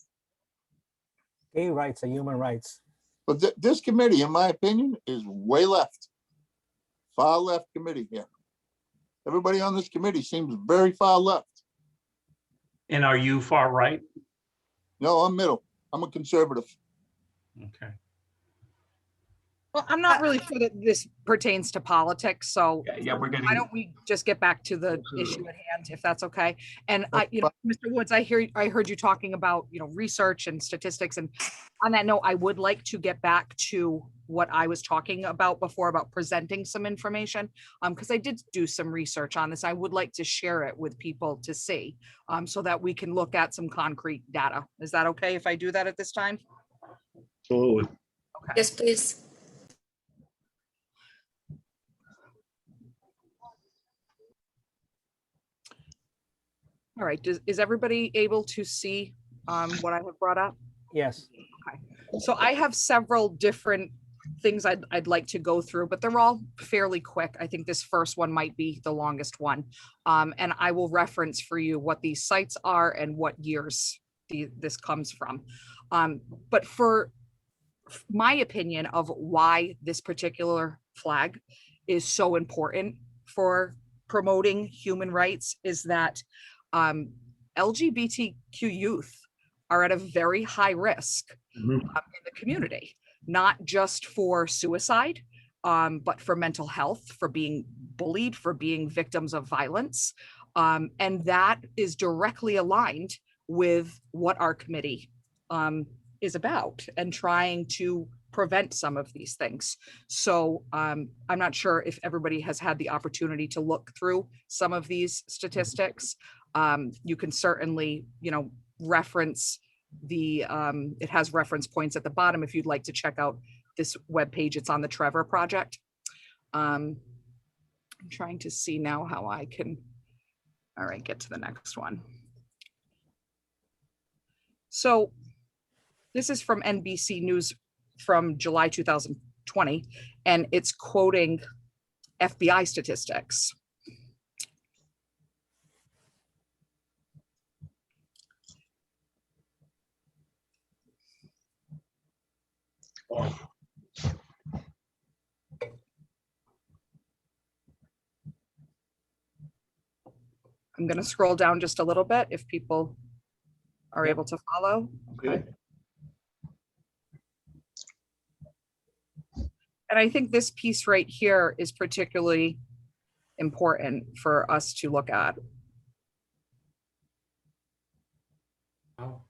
Gay rights are human rights. But this committee, in my opinion, is way left. Far left committee here. Everybody on this committee seems very far left. And are you far right? No, I'm middle. I'm a conservative. Okay. Well, I'm not really sure that this pertains to politics, so Yeah, we're getting. why don't we just get back to the issue at hand, if that's okay? And I, Mr. Woods, I heard you talking about, research and statistics. And on that note, I would like to get back to what I was talking about before about presenting some information. Because I did do some research on this. I would like to share it with people to see, so that we can look at some concrete data. Is that okay if I do that at this time? Absolutely. Okay. Yes, please. All right, is everybody able to see what I have brought up? Yes. Okay, so I have several different things I'd like to go through, but they're all fairly quick. I think this first one might be the longest one. And I will reference for you what these sites are and what years this comes from. But for my opinion of why this particular flag is so important for promoting human rights is that LGBTQ youth are at a very high risk in the community, not just for suicide, but for mental health, for being bullied, for being victims of violence. And that is directly aligned with what our committee is about and trying to prevent some of these things. So I'm not sure if everybody has had the opportunity to look through some of these statistics. You can certainly, reference it has reference points at the bottom if you'd like to check out this webpage. It's on the Trevor Project. I'm trying to see now how I can, all right, get to the next one. So this is from NBC News from July 2020, and it's quoting FBI statistics. I'm going to scroll down just a little bit if people are able to follow. Okay. And I think this piece right here is particularly important for us to look at. Oh.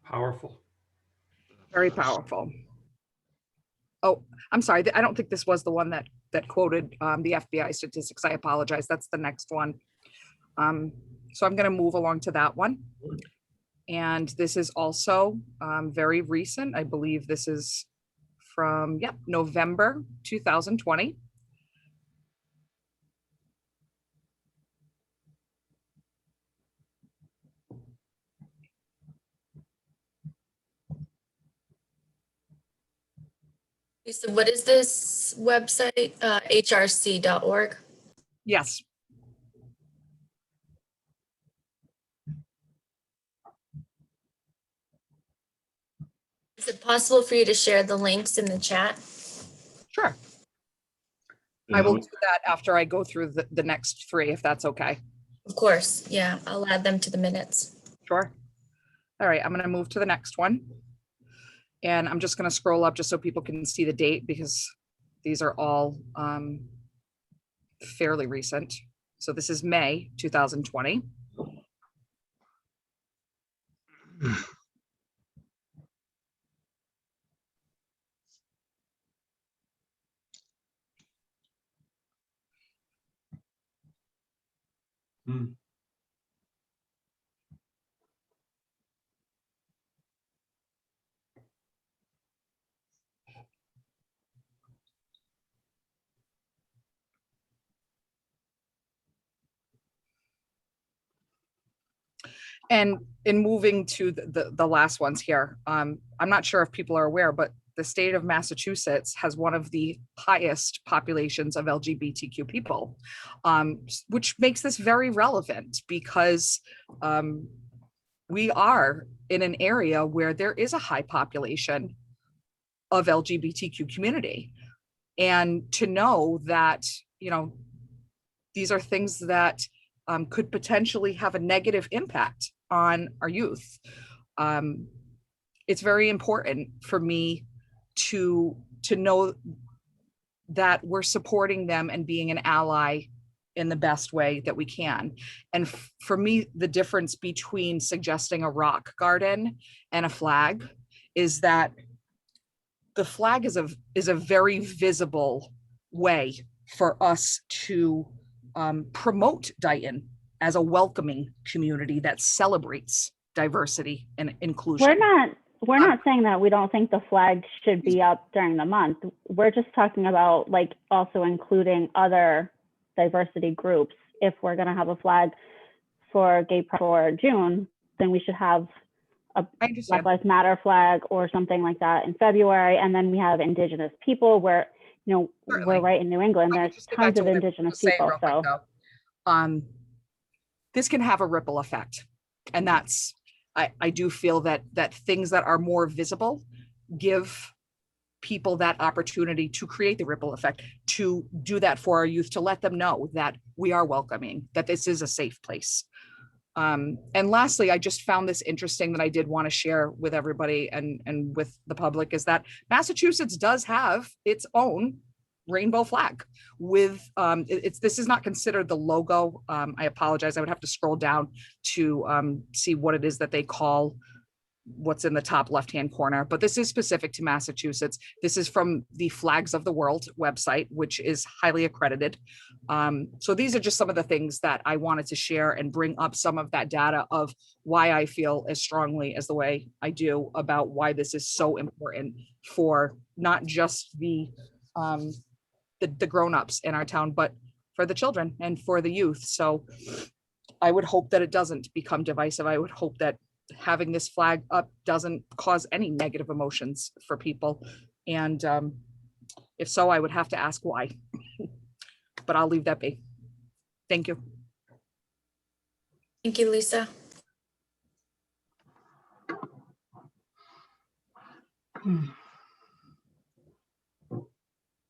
Powerful. Very powerful. Oh, I'm sorry. I don't think this was the one that quoted the FBI statistics. I apologize. That's the next one. So I'm going to move along to that one. And this is also very recent. I believe this is from, November 2020. So what is this website? hrc.org. Yes. Is it possible for you to share the links in the chat? Sure. I will do that after I go through the next three, if that's okay. Of course. Yeah, I'll add them to the minutes. Sure. All right, I'm going to move to the next one. And I'm just going to scroll up just so people can see the date because these are all fairly recent. So this is May 2020. Mm. And in moving to the last ones here, I'm not sure if people are aware, but the state of Massachusetts has one of the highest populations of LGBTQ people, which makes this very relevant because we are in an area where there is a high population of LGBTQ community. And to know that, you know, these are things that could potentially have a negative impact on our youth. It's very important for me to know that we're supporting them and being an ally in the best way that we can. And for me, the difference between suggesting a rock garden and a flag is that the flag is a very visible way for us to promote Dayton as a welcoming community that celebrates diversity and inclusion. We're not saying that we don't think the flag should be up during the month. We're just talking about like also including other diversity groups. If we're going to have a flag for Gay Pride for June, then we should have a Black Lives Matter flag or something like that in February. And then we have Indigenous people where, you know, we're right in New England. There's tons of Indigenous people. So this can have a ripple effect. And that's, I do feel that things that are more visible give people that opportunity to create the ripple effect, to do that for our youth, to let them know that we are welcoming, that this is a safe place. And lastly, I just found this interesting that I did want to share with everybody and with the public is that Massachusetts does have its own rainbow flag with this is not considered the logo. I apologize. I would have to scroll down to see what it is that they call what's in the top left-hand corner, but this is specific to Massachusetts. This is from the Flags of the World website, which is highly accredited. So these are just some of the things that I wanted to share and bring up some of that data of why I feel as strongly as the way I do about why this is so important for not just the grown-ups in our town, but for the children and for the youth. So I would hope that it doesn't become divisive. I would hope that having this flag up doesn't cause any negative emotions for people. And if so, I would have to ask why, but I'll leave that be. Thank you. Thank you, Lisa.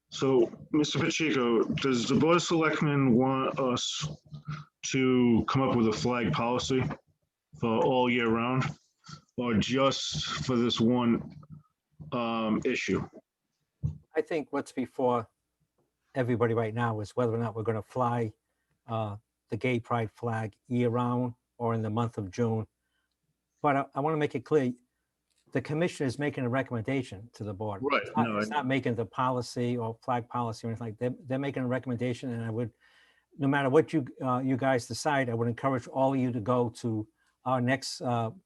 So, Mr. Pacheco, does the Board of Selectmen want us to come up with a flag policy for all year round, or just for this one issue? I think what's before everybody right now is whether or not we're going to fly the Gay Pride flag year round or in the month of June. But I want to make it clear, the commission is making a recommendation to the board. Right. It's not making the policy or flag policy or anything like that. They're making a recommendation, and I would, no matter what you guys decide, I would encourage all of you to go to our next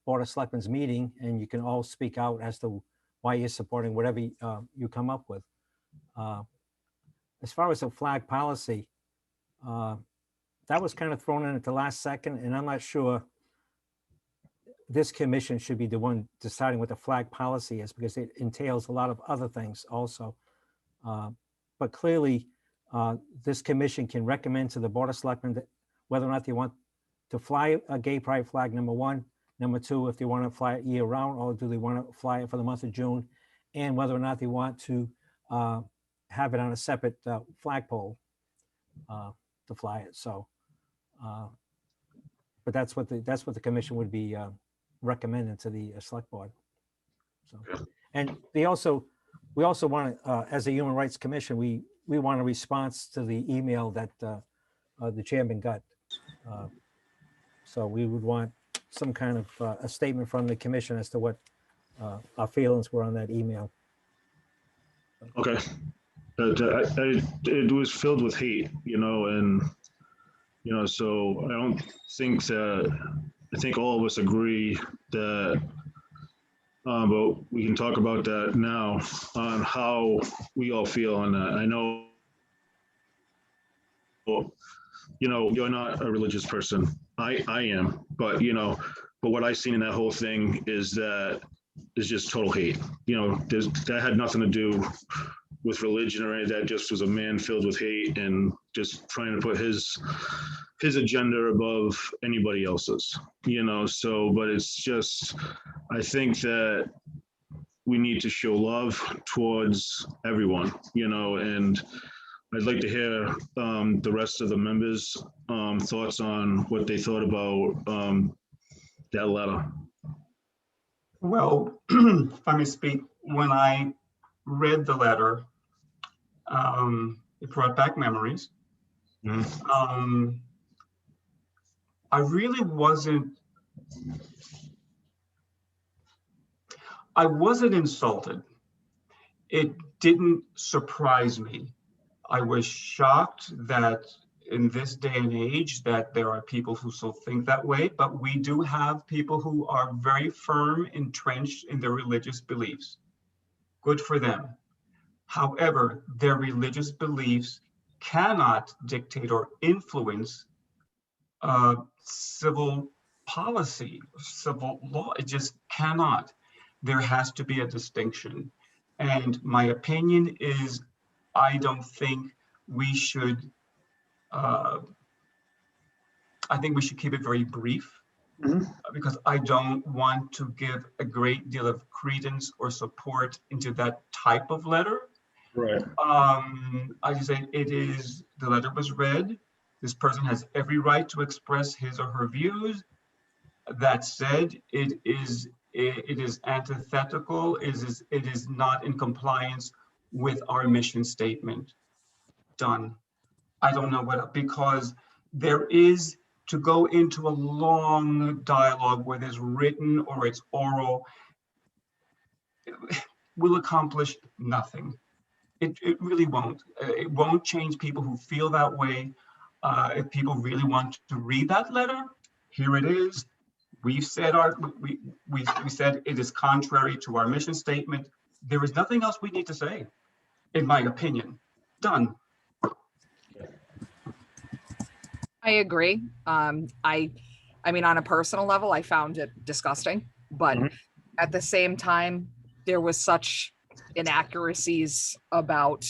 Board of Selectmen's meeting, and you can all speak out as to why you're supporting whatever you come up with. As far as the flag policy, that was kind of thrown in at the last second, and I'm not sure this commission should be the one deciding what the flag policy is, because it entails a lot of other things also. But clearly, this commission can recommend to the Board of Selectmen that whether or not they want to fly a Gay Pride flag, number one. Number two, if they want to fly it year round, or do they want to fly it for the month of June, and whether or not they want to have it on a separate flagpole to fly it. So, but that's what the commission would be recommending to the select board. So, and we also want to, as a Human Rights Commission, we want a response to the email that the chairman got. So we would want some kind of a statement from the commission as to what our feelings were on that email. Okay. It was filled with hate, you know, and You know, so I don't think that, I think all of us agree that, but we can talk about that now on how we all feel on that. I know, you know, you're not a religious person. I am, but you know, but what I seen in that whole thing is that is just total hate. You know, that had nothing to do with religion or anything. That just was a man filled with hate and just trying to put his agenda above anybody else's. You know, so but it's just, I think that we need to show love towards everyone. You know, and I'd like to hear the rest of the members' thoughts on what they thought about that letter. Well, if I may speak, when I read the letter, it brought back memories. I really wasn't insulted. It didn't surprise me. I was shocked that in this day and age that there are people who still think that way, but we do have people who are very firm, entrenched in their religious beliefs. Good for them. However, their religious beliefs cannot dictate or influence civil policy, civil law. It just cannot. There has to be a distinction. And my opinion is, I don't think we should, I think we should keep it very brief, because I don't want to give a great deal of credence or support into that type of letter. Right. I just say the letter was read. This person has every right to express his or her views. That said, it is antithetical. It is not in compliance with our mission statement. Done. I don't know what, because there is, to go into a long dialogue where there's written or it's oral, will accomplish nothing. It really won't. It won't change people who feel that way. If people really want to read that letter, here it is. We've said we said it is contrary to our mission statement. There is nothing else we need to say, in my opinion. Done. I agree. I mean, on a personal level, I found it disgusting, but at the same time, there was such inaccuracies about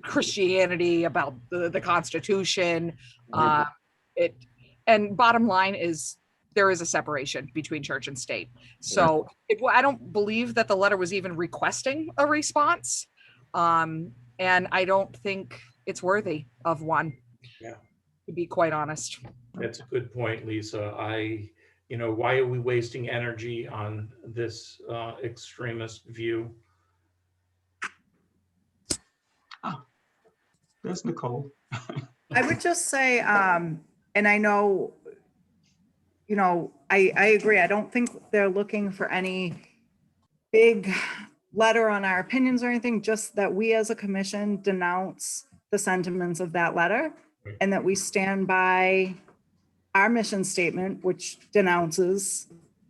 Christianity, about the Constitution. And bottom line is there is a separation between church and state. So I don't believe that the letter was even requesting a response. And I don't think it's worthy of one. Yeah. To be quite honest. That's a good point, Lisa. You know, why are we wasting energy on this extremist view? There's Nicole. I would just say, and I know, you know, I agree. I don't think they're looking for any big letter on our opinions or anything, just that we as a commission denounce the sentiments of that letter and that we stand by our mission statement, which denounces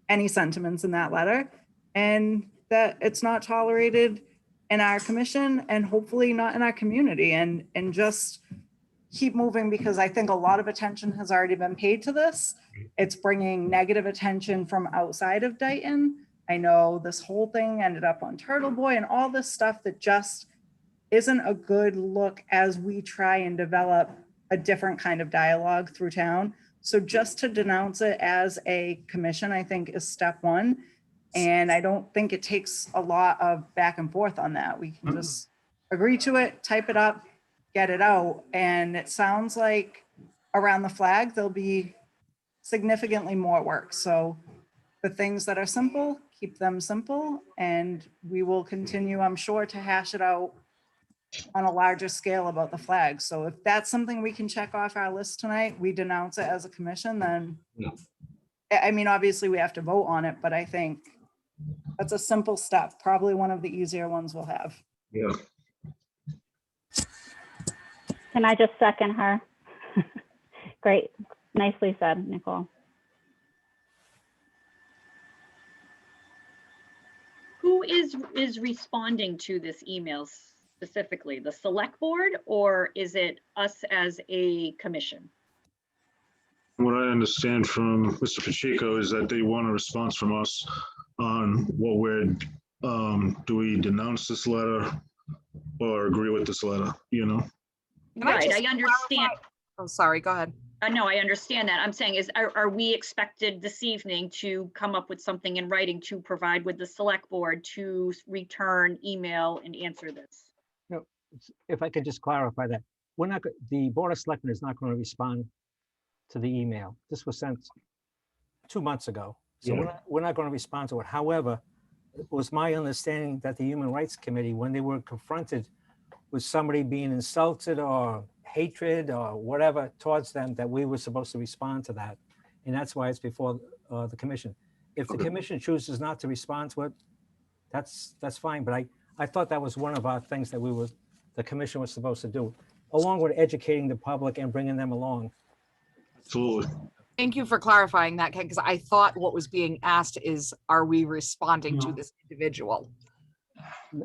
any sentiments in that letter, and that it's not tolerated in our commission and hopefully not in our community, and just keep moving, because I think a lot of attention has already been paid to this. It's bringing negative attention from outside of Dayton. I know this whole thing ended up on Turtle Boy and all this stuff that just isn't a good look as we try and develop a different kind of dialogue through town. So just to denounce it as a commission, I think is step one. And I don't think it takes a lot of back and forth on that. We can just agree to it, type it up, get it out. And it sounds like around the flag, there'll be significantly more work. So the things that are simple, keep them simple. And we will continue, I'm sure, to hash it out on a larger scale about the flag. So if that's something we can check off our list tonight, we denounce it as a commission, then, I mean, obviously we have to vote on it, but I think that's a simple step, probably one of the easier ones we'll have. Yeah. Can I just second her? Great. Nicely said, Nicole. Who is responding to this email specifically? The select board, or is it us as a commission? What I understand from Mr. Pacheco is that they want a response from us on what we're, do we denounce this letter or agree with this letter, you know? Can I Right, just I understand. Oh, sorry, go ahead. No, I understand that. I'm saying are we expected this evening to come up with something in writing to provide with the select board to return email and answer this? No, if I could just clarify that, we're not, the Board of Selectmen is not going to respond to the email. This was sent 2 months ago. So we're not going to respond to it. However, it was my understanding that the Human Rights Committee, when they were confronted with somebody being insulted or hatred or whatever towards them, that we were supposed to respond to that. And that's why it's before the commission. If the commission chooses not to respond to it, that's fine. But I thought that was one of our things that the commission was supposed to do, along with educating the public and bringing them along. Absolutely. Thank you for clarifying that, Ken, because I thought what was being asked is, are we responding to this individual?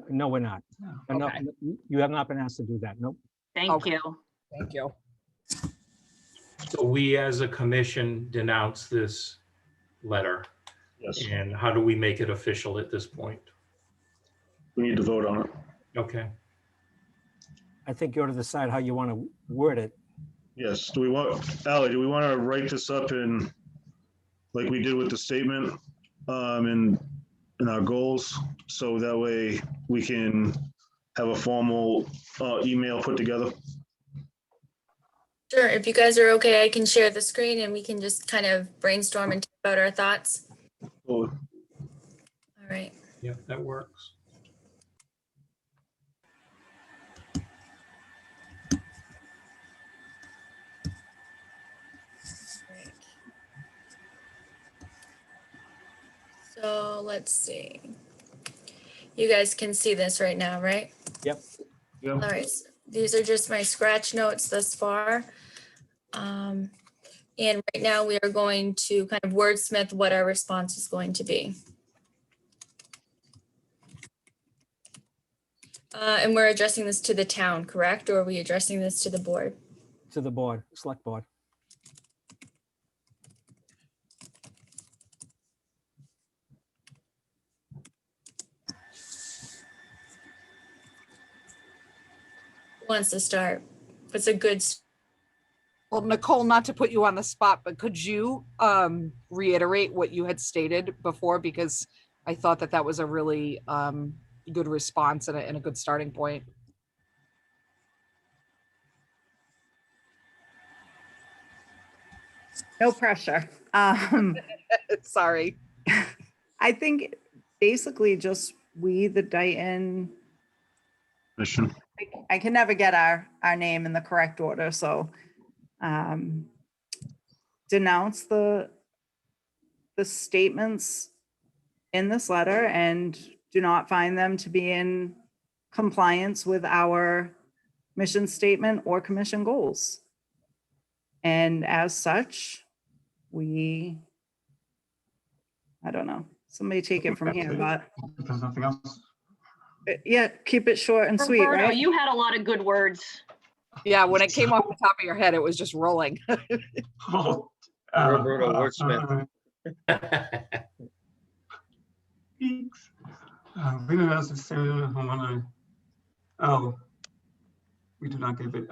No, we're not. No, Okay. you have not been asked to do that. Nope. Thank you. Thank you. So we as a commission denounce this letter. Yes, And how do we make it official at this point? we need to vote on it. Okay. I think you ought to decide how you want to word it. Yes, do we want, Ally, do we want to write this up in, like we did with the statement, in our goals? So that way we can have a formal email put together? Sure, if you guys are okay, I can share the screen and we can just kind of brainstorm and talk about our thoughts. Cool. All right. Yeah, that works. So let's see. You guys can see this right now, right? Yep. Yeah. All right, so these are just my scratch notes thus far. And right now we are going to kind of wordsmith what our response is going to be. And we're addressing this to the town, correct? Or are we addressing this to the board? To the board, select board. Who wants to start? What's a good, Well, Nicole, not to put you on the spot, but could you reiterate what you had stated before? Because I thought that that was a really good response and a good starting point. No pressure. Sorry. I think basically just we, the Dayton, Mission. I can never get our name in the correct order, so denounce the statements in this letter and do not find them to be in compliance with our mission statement or commission goals. And as such, I don't know, somebody take it from here, but There's nothing else. yeah, keep it short and sweet, Roberto, right? you had a lot of good words. Yeah, when it came off the top of your head, it was just rolling. Oh, Roberto Wordsmith. Thanks. We don't necessarily want to. Oh, we do not give it.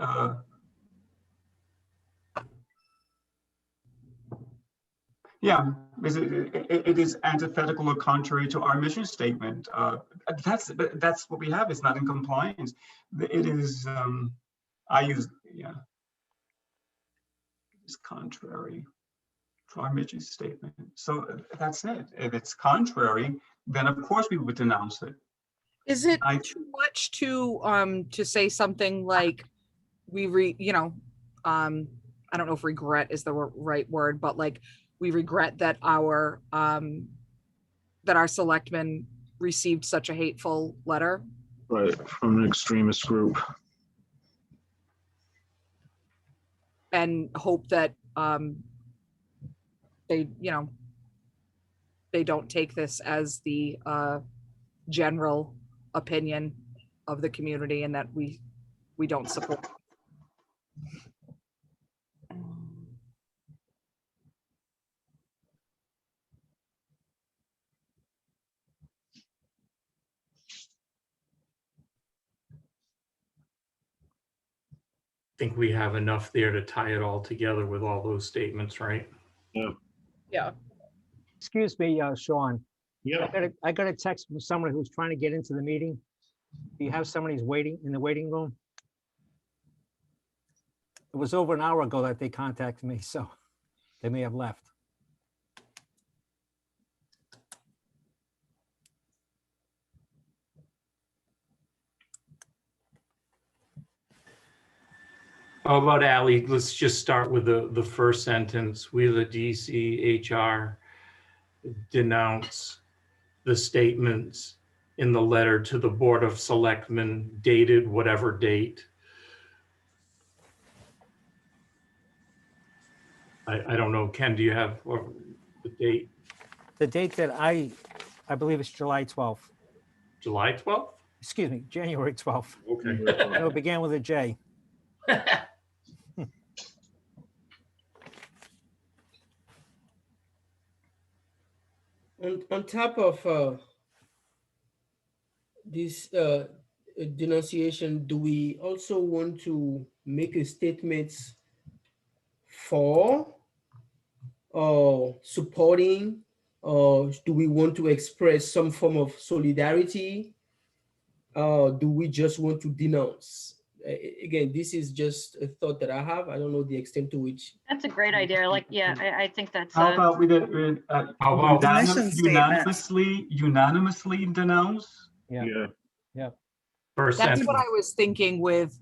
Yeah, it is antithetical or contrary to our mission statement. That's what we have. It's not in compliance. It is. I use it's contrary to our mission statement. So that's it. If it's contrary, then of course we would denounce it. Is it too much to say something like I don't know if regret is the right word, but like we regret that our selectmen received such a hateful letter? Right, from an extremist group. and hope that they, they don't take this as the general opinion of the community and that we don't support. I think we have enough there to tie it all together with all those statements, right? Yeah. Excuse me, Sean. Yeah. I got a text from someone who's trying to get into the meeting. Do you have somebody who's waiting in the waiting room? It was over an hour ago that they contacted me, so they may have left. How about Ally? Let's just start with the first sentence. We, the DCHR, denounce the statements in the letter to the Board of Selectmen dated whatever date. I don't know, Ken, do you have the date? The date that I believe it's July 12th. July 12th? Excuse me, January 12th. Okay. No, it began with a J. On top of this denunciation, do we also want to make a statement for or supporting, or do we want to express some form of solidarity? Do we just want to denounce? Again, this is just a thought that I have. I don't know the extent to which. That's a great idea. Like, yeah, I think that's. How about we How about Mission statement. unanimously denounce? Yeah. First That's sentence. what I was thinking with,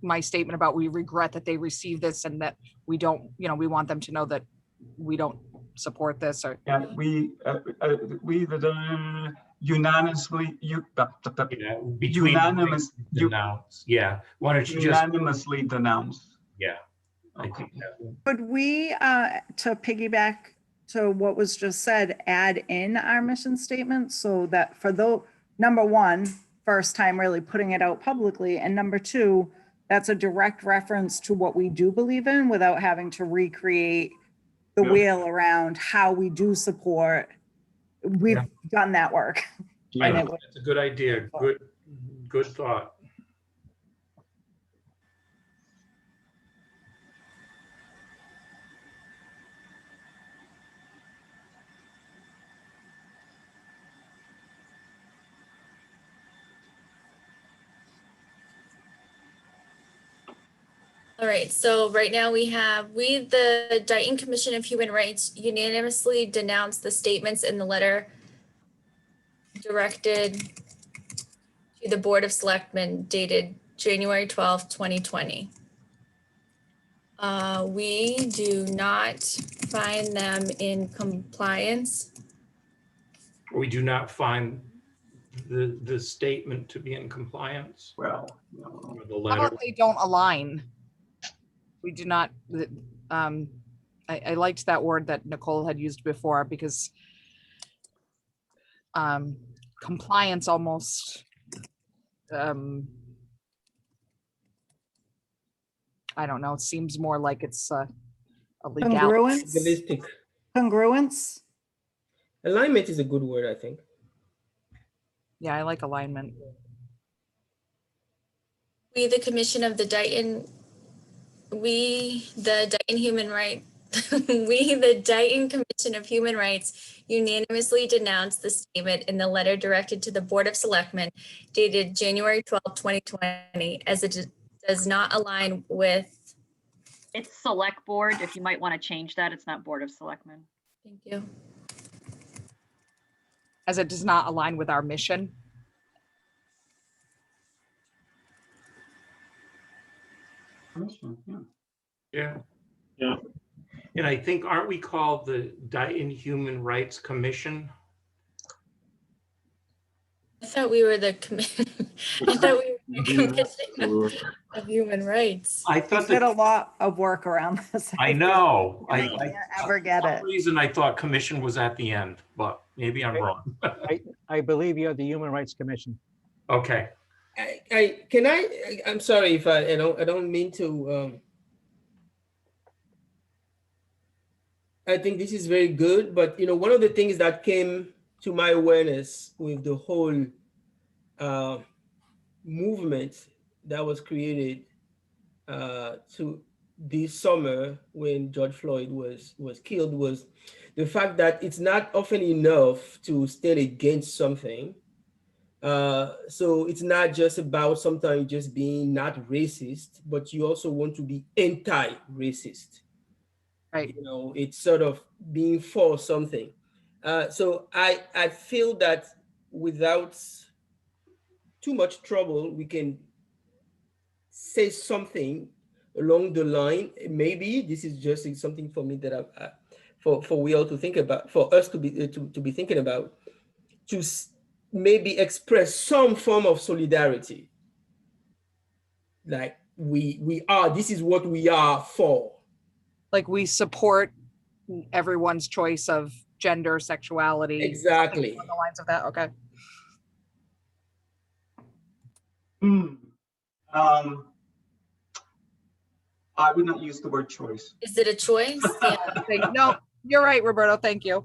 my statement about we regret that they received this and that we don't, we want them to know that we don't support this or. Yeah, we unanimously, Between unanimous, denounce. Yeah. Why don't you just? unanimously denounce. Yeah. I Okay. think that- Could we, to piggyback to what was just said, add in our mission statement so that for number one, first time really putting it out publicly, and number two, that's a direct reference to what we do believe in without having to recreate the Yeah. wheel around how we do support. We've Yeah. done that work. I And think it that's a good idea. Good thought. All right, so right now we, the Dayton Commission of Human Rights, unanimously denounce the statements in the letter directed to the Board of Selectmen dated January 12th, 2020. We do not find them in compliance. We do not find the statement to be in compliance. Well, Or the How letter. about they don't align? We do not, I liked that word that Nicole had used before because compliance almost, I don't know, it seems more like it's a legality. Congruence, Realistic. congruence. Alignment is a good word, I think. Yeah, I like alignment. We, the Commission of the Dayton, we, the Dayton Human Rights, we, the Dayton Commission of Human Rights, unanimously denounce the statement in the letter directed to the Board of Selectmen dated January 12th, 2020, as it does not align with. It's select board. If you might want to change that, it's not Board of Selectmen. Thank you. As it does not align with our mission. Yeah. Yeah. And I think, aren't we called the Dayton Human Rights Commission? I thought we were the I thought we were Commission of Human Rights. I We thought did a that, lot of work around this. I know. We can't ever get For it. some reason, I thought commission was at the end, but maybe I'm wrong. I believe you're the Human Rights Commission. Okay. I'm sorry if I don't mean to. I think this is very good, but one of the things that came to my awareness with the whole movement that was created to this summer when George Floyd was killed was the fact that it's not often enough to stand against something. So it's not just about sometimes just being not racist, but you also want to be anti-racist. Right. It's sort of being for something. So I feel that without too much trouble, we can say something along the line. Maybe this is just something for me that for we all to think about, for us to be thinking about, to maybe express some form of solidarity. Like we are, this is what we are for. Like we support everyone's choice of gender, sexuality. Exactly. On the lines of that. Okay. I would not use the word choice. Is it a choice? Yeah. No, you're right, Roberto. Thank you.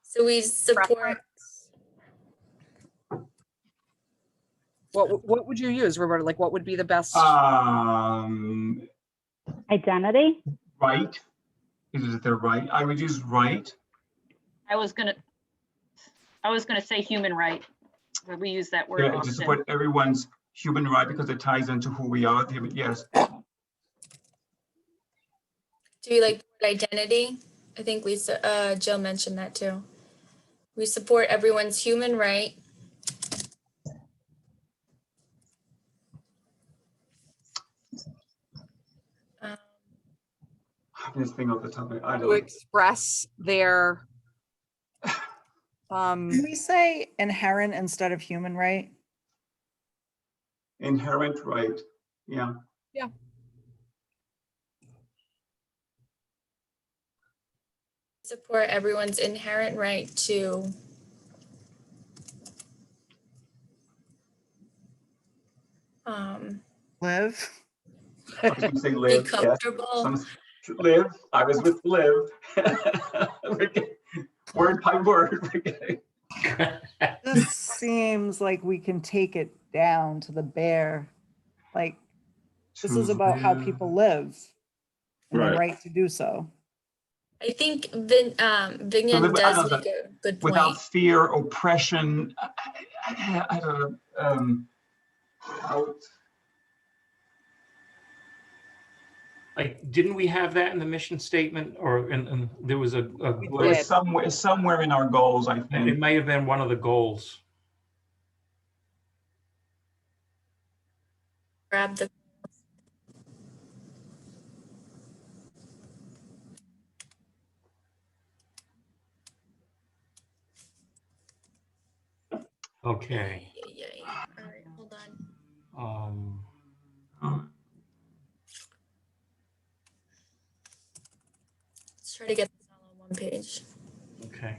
So we support. What would you use, Roberto? Like, what would be the best? Identity? Right. Is it the right? I would use right. I was gonna say human right. But we use that word Yeah, to often. support everyone's human right because it ties into who we are. Yes. Do you like identity? I think Lisa, Jill mentioned that too. We support everyone's human right. This thing off the top of it, I To don't. express their. Can we say inherent instead of human right? Inherent right. Yeah. Yeah. Support everyone's inherent right to Live. I was going to say be live. comfortable. Yes. Live. I was with live. Word by word. This seems like we can take it down to the bare, like, this is about how people live and the Right. right to do so. I think Vignan does make a good point. Without fear, oppression. I don't know. Like, didn't we have that in the mission statement, or in there was a It's somewhere in our goals, I think. It may have been one of the goals. Grab the. Okay. All right, hold on. Let's try to get this all on one page. Okay.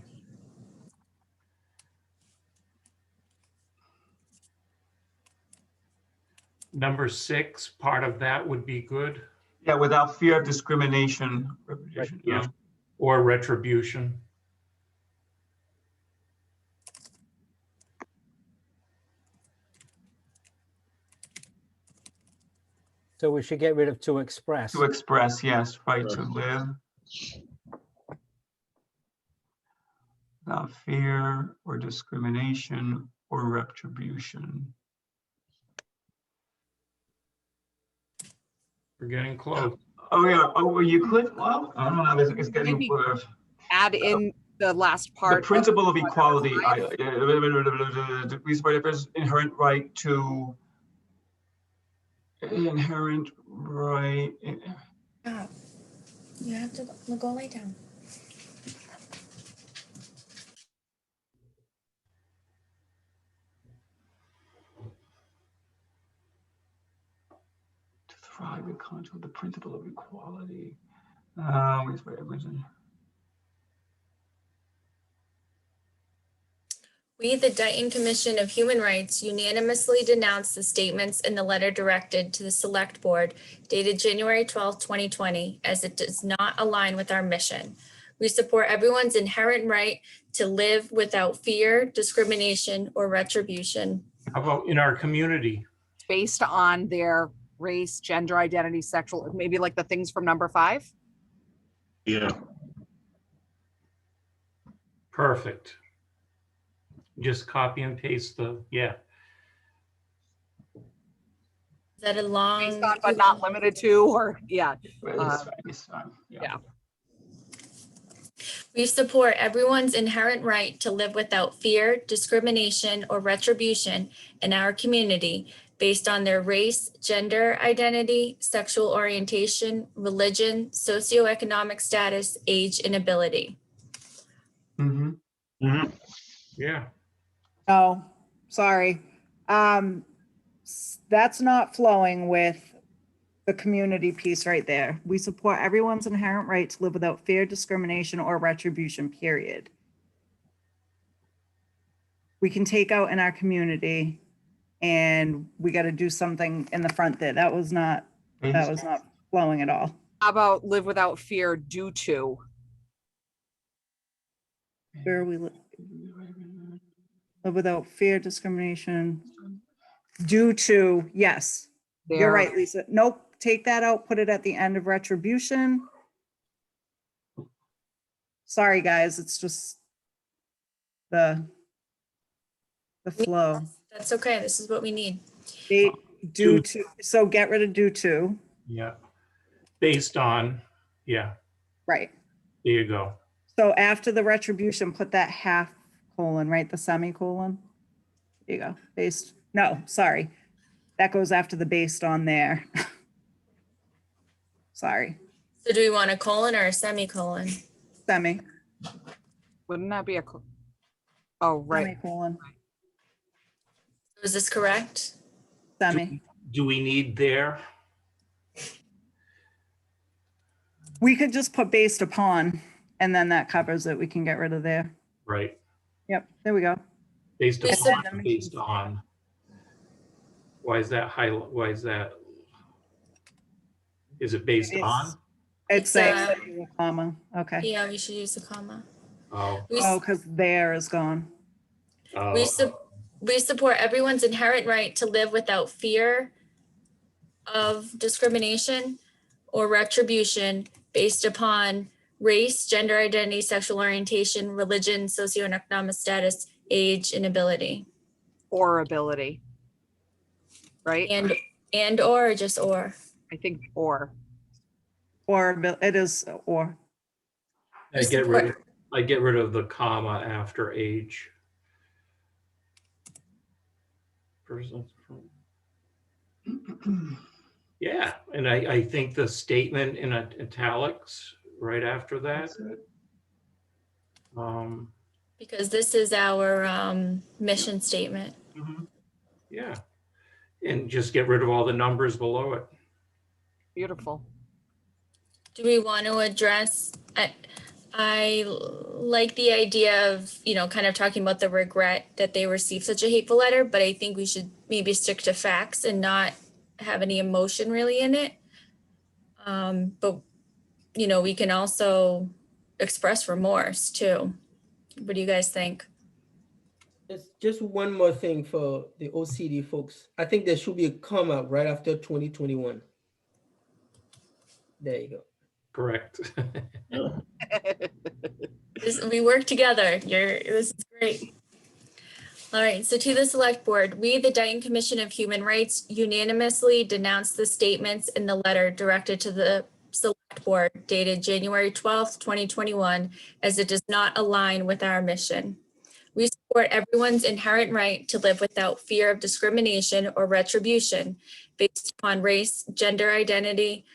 Number 6, part of that would be good. Yeah, without fear of discrimination. Yeah. Or retribution. So we should get rid of to express. To express, yes, right, to live. Without fear or discrimination or retribution. We're getting close. Oh yeah. Oh, well, you could. Well, I don't know. It's getting. Maybe add in the last part. The principle of equality. We support everyone's inherent right to. Inherent right. Oh, you have to go lay down. contour of the principle of equality. Where's where everything? We, the Dayton Commission of Human Rights, unanimously denounce the statements in the letter directed to the Select Board dated January 12, 2020, as it does not align with our mission. We support everyone's inherent right to live without fear, discrimination, or retribution. How about in our community? Based on their race, gender identity, sexual, maybe like the things from number 5. Yeah. Perfect. Just copy and paste yeah. Is that a long? Based on, but not limited to, or yeah. It's fine. Yeah. We support everyone's inherent right to live without fear, discrimination, or retribution in our community based on their race, gender identity, sexual orientation, religion, socioeconomic status, age, and ability. Yeah. Oh, sorry. That's not flowing with the community piece right there. We support everyone's inherent right to live without fear, discrimination, or retribution, period. We can take out in our community, and we got to do something in the front there. That was not flowing at all. How about live without fear due to? Where are we? Live without fear, discrimination, due to, yes. You're right, Lisa. Nope, take that out, put it at the end of retribution. Sorry, guys, it's just the flow. That's okay. This is what we need. Due to, so get rid of due to. Yeah. Based on, yeah. Right. There you go. So after the retribution, put that half colon, right? The semicolon. There you go. Based, no, sorry. That goes after the based on there. Sorry. So do we want a colon or a semicolon? Semi. Wouldn't that be a, oh, right. Semicolon. Is this correct? Semi. Do we need there? We could just put based upon, and then that covers it. We can get rid of there. Right. Yep, there we go. Based upon, based on. Why is that highlight? Why is that? Is it based on? It's saying a comma. Okay. Yeah, we should use a comma. Oh. Oh, because there is gone. Oh. We support everyone's inherent right to live without fear of discrimination or retribution based upon race, gender identity, sexual orientation, religion, socioeconomic status, age, and ability. Or ability. Right? And or just or? I think or. Or it is or. I get rid of the comma after age. Yeah, and I think the statement in italics right after that. Because this is our mission statement. Yeah, and just get rid of all the numbers below it. Beautiful. Do we want to address, I like the idea of, kind of talking about the regret that they received such a hateful letter, but I think we should maybe stick to facts and not have any emotion really in it. But, we can also express remorse too. What do you guys think? Just one more thing for the OCD folks. I think there should be a comma right after 2021. There you go. Correct. We work together. This is great. All right, so to the Select Board, we, the Dayton Commission of Human Rights, unanimously denounce the statements in the letter directed to the Select Board dated January 12th, 2021, as it does not align with our mission. We support everyone's inherent right to live without fear of discrimination or retribution based upon race, gender identity,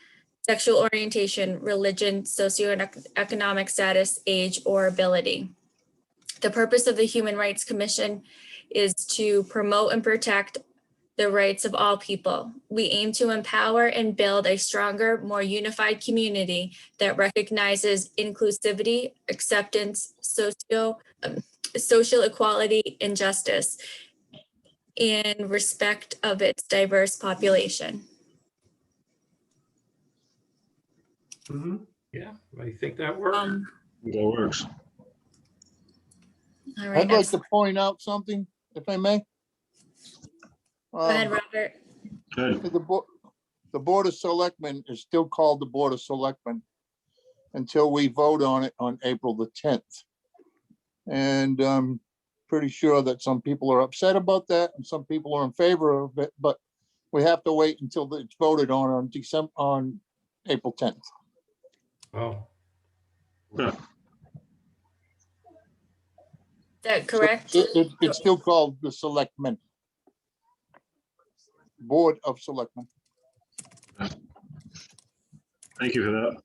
sexual orientation, religion, socioeconomic status, age, or ability. The purpose of the Human Rights Commission is to promote and protect the rights of all people. We aim to empower and build a stronger, more unified community that recognizes inclusivity, acceptance, social equality, and justice, and respect of its diverse population. Yeah, I think that works. That works. All right, I'd like excellent. to point out something, if I may. Go ahead, Robert. Good. The Board of Selectmen is still called the Board of Selectmen until we vote on it on April the 10th. And I'm pretty sure that some people are upset about that and some people are in favor of it, but we have to wait until it's voted on April 10th. Oh, Yeah. Is that correct? It's still called the Selectmen. Board of Selectmen. Thank you for that.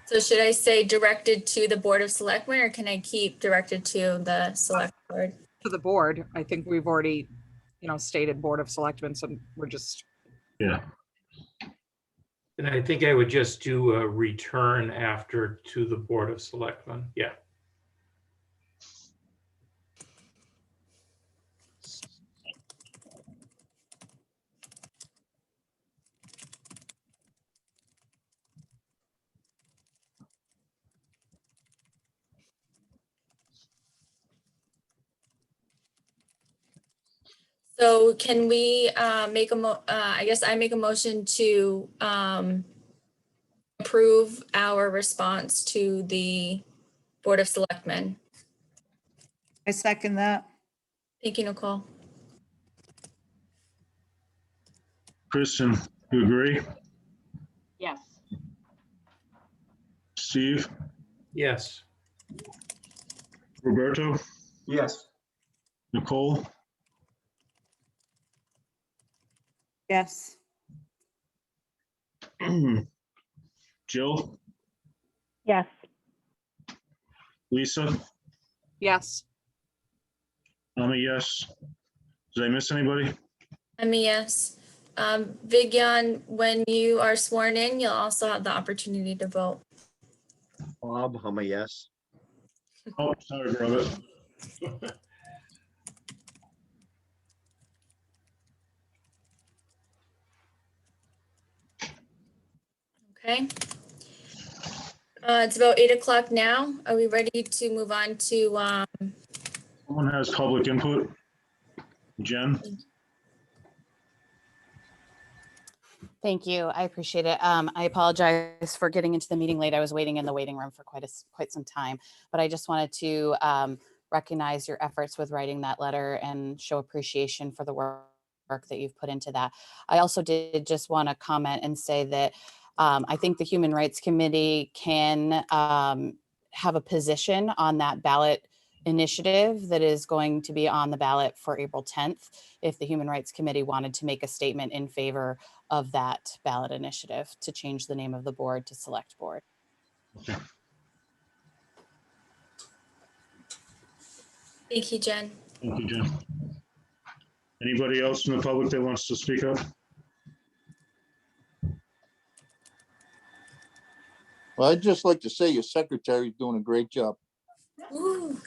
So should I say directed to the Board of Selectmen, or can I keep directed to the Select Board? To the board, I think we've already, stated Board of Selectmen, so we're just, Yeah. and I think I would just do a return after to the Board of Selectmen. Yeah. So can we make I guess I make a motion to approve our response to the Board of Selectmen. I second that. Thank you, Nicole. Kristen, you agree? Yes. Steve? Yes. Roberto? Yes. Nicole? Yes. Jill? Yes. Lisa? yes. I'm a yes. Did I miss anybody? I'm a yes. Vigyan, when you are sworn in, you'll also have the opportunity to vote. Bob, I'm a yes. Oh, sorry, Robert. Okay. It's about 8 o'clock now. Are we ready to move on to Someone has public input? Jen? Thank you. I appreciate it. I apologize for getting into the meeting late. I was waiting in the waiting room for quite some time, but I just wanted to recognize your efforts with writing that letter and show appreciation for the work that you've put into that. I also did just want to comment and say that I think the Human Rights Committee can have a position on that ballot initiative that is going to be on the ballot for April 10th, if the Human Rights Committee wanted to make a statement in favor of that ballot initiative to change the name of the board to Select Board. Okay. Thank you, Jen. Thank you, Jen. Anybody else in the public that wants to speak up? Well, I'd just like to say your secretary's doing a great job. Woo.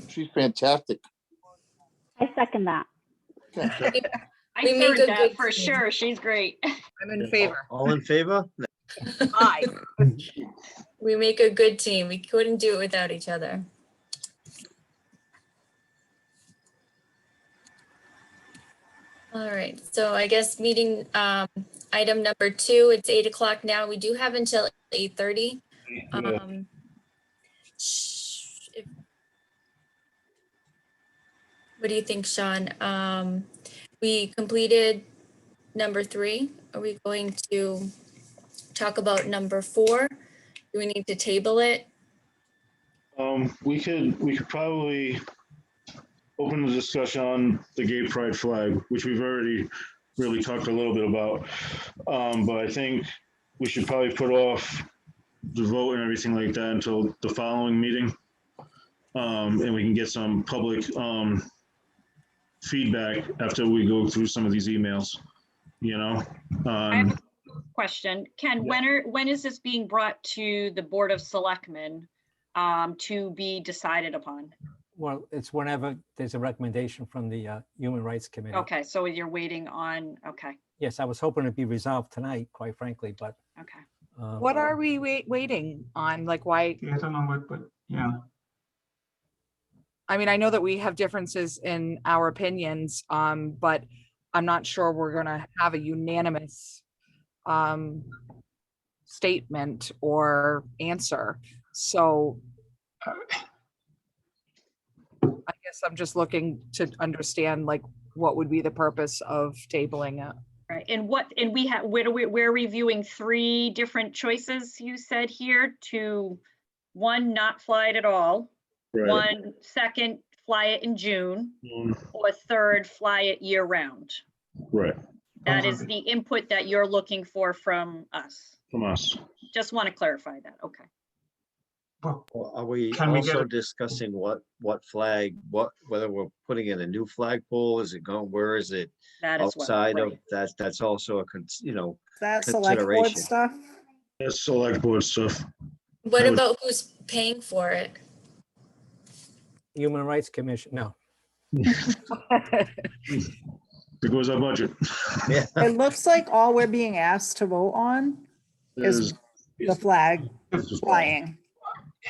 She's fantastic. I second that. Okay. I We make third a that good for team. sure. She's great. I'm in favor. All in favor? Aye. We make a good team. We couldn't do it without each other. All right, so I guess meeting item number 2, it's 8 o'clock now. We do have until 8:30. What do you think, Sean? We completed number 3. Are we going to talk about number 4? Do we need to table it? We could probably open the discussion on the gay pride flag, which we've already really talked a little bit about. But I think we should probably put off the vote and everything like that until the following meeting. And we can get some public feedback after we go through some of these emails, you know? I have a question. Ken, Yeah. when is this being brought to the Board of Selectmen to be decided upon? Well, it's whenever there's a recommendation from the Human Rights Committee. Okay, so you're waiting on, okay, Yes, I was hoping it'd be resolved tonight, quite frankly, but okay. What are we waiting on? Like, why? Yeah, I don't know what, but yeah. I mean, I know that we have differences in our opinions, but I'm not sure we're gonna have a unanimous statement or answer. So I guess I'm just looking to understand like what would be the purpose of tabling it. Right, and we have, we're reviewing 3 different choices, you said here, to 1, not fly it at all. Right. 1, second, fly it in June, or 3rd, fly it year round. Right, That is the input that you're looking for from us. from us. Just want to clarify that, okay. Well, are we Can we get also a- discussing what flag, whether we're putting in a new flagpole? Is it going, where is it? That is what, Outside of, right. that's also a, That select board consideration. stuff. That's select board stuff. What I would- about who's paying for it? Human Rights Commission, no. There goes our budget. Yeah. It looks like all we're being asked to vote on is the flag flying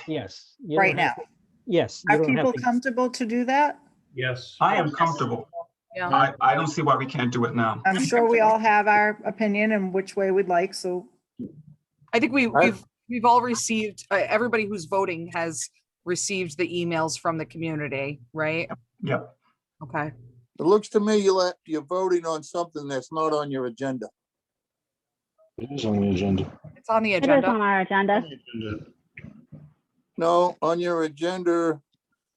Yes. you right don't now. have to- Yes. you Are don't have people to- comfortable to do that? Yes. I am comfortable. Yeah. I don't see why we can't do it now. I'm sure we all have our opinion and which way we'd like, so I think we've all received, everybody who's voting has received the emails from the community, right? Yep. Okay. It looks to me you're voting on something that's not on your agenda. It is on the agenda. It's on the It is agenda. on our agenda. No, on your agenda,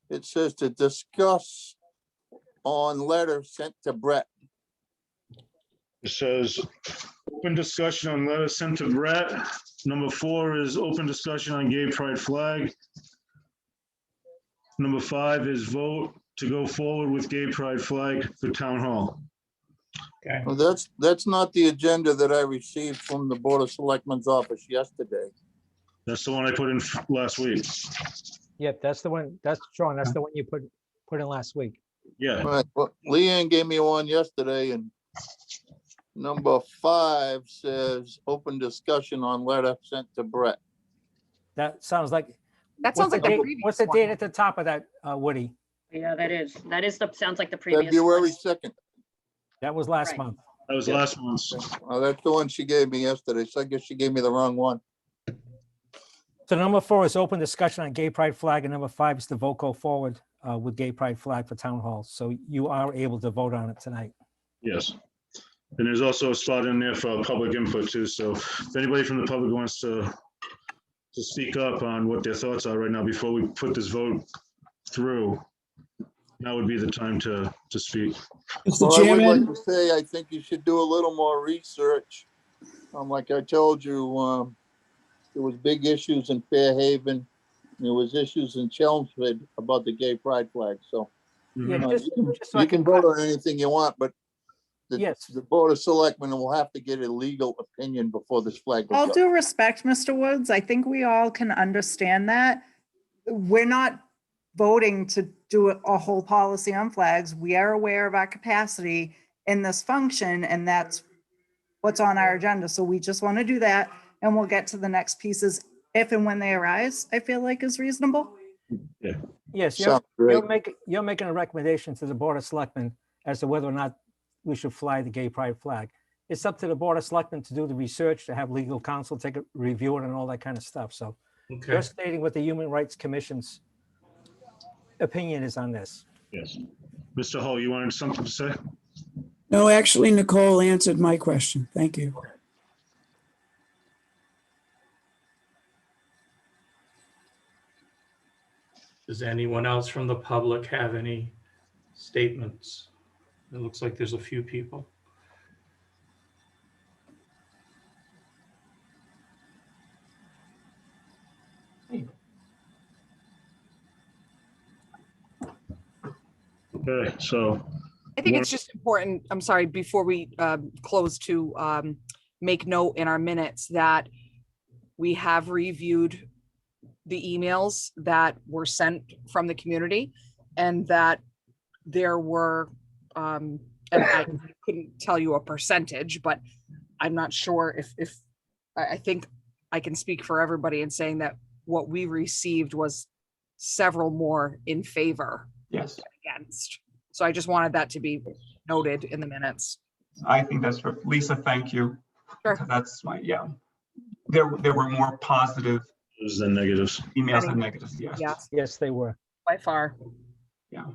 it says to discuss on letter sent to Brett. It says, open discussion on letter sent to Brett. Number 4 is open discussion on gay pride flag. Number 5 is vote to go forward with gay pride flag for town hall. Okay. Well, that's not the agenda that I received from the Board of Selectmen's office yesterday. That's the one I put in last week. Yep, that's the one, that's Sean, that's the one you put in last week. Yeah, Right, well, Leanne gave me one yesterday and number 5 says open discussion on letter sent to Brett. That sounds like. That sounds like the previous What's the date one. at the top of that, Woody? Yeah, that is sounds like the previous. February one. 2nd. That was last Right. month. that was Yeah. last month's. Oh, that's the one she gave me yesterday, so I guess she gave me the wrong one. So number 4 is open discussion on gay pride flag, and number 5 is to vote go forward with gay pride flag for town hall. So you are able to vote on it tonight. Yes. And there's also a spot in there for public input too. So if anybody from the public wants to speak up on what their thoughts are right now before we put this vote through, now would be the time to speak. Well, I would like to say, I think you should do a little more research. Like I told you, there was big issues in Fairhaven. There was issues in Chelmsford about the gay pride flag, so. Yeah, Mhm. just so I You can vote on anything you want, but Yes. the Board of Selectmen will have to get a legal opinion before this flag goes all up. due respect, Mr. Woods, I think we all can understand that. We're not voting to do a whole policy on flags. We are aware of our capacity in this function, and that's what's on our agenda. So we just want to do that, and we'll get to the next pieces if and when they arise, I feel like is reasonable. Yes, Sounds great. you're making a recommendation to the Board of Selectmen as to whether or not we should fly the gay pride flag. It's up to the Board of Selectmen to do the research, to have legal counsel take a review it and all that kind of stuff. So Okay. you're stating what the Human Rights Commission's opinion is on this. Yes. Mr. Hull, you wanted something to say? No, actually, Nicole answered my question. Thank you. Does anyone else from the public have any statements? It looks like there's a few people. Okay, so, I think One- it's just important, I'm sorry, before we close to make note in our minutes that we have reviewed the emails that were sent from the community and that there were, and I couldn't tell you a percentage, but I'm not sure if I think I can speak for everybody in saying that what we received was several more in favor Yes, than against. So I just wanted that to be noted in the minutes. I think that's, Lisa, thank you. Sure. Because that's my, yeah. There were more positive than negatives. emails than negatives, yes. Yes, Yes, they were. by far. Yeah.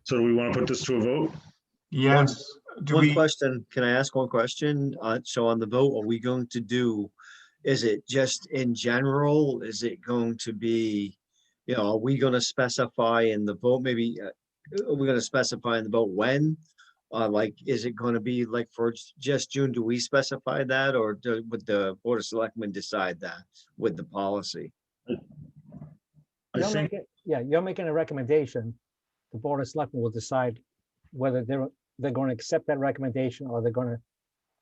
So do we want to put this to a vote? Yes. Do One we, question, can I ask one question? So on the vote, are we going to do, is it just in general? Is it going to be, are we gonna specify in the vote, maybe, are we gonna specify in the vote when? Like, is it gonna be like for just June? Do we specify that, or would the Board of Selectmen decide that with the policy? I You're think, making, yeah, you're making a recommendation. The Board of Selectmen will decide whether they're going to accept that recommendation or they're going to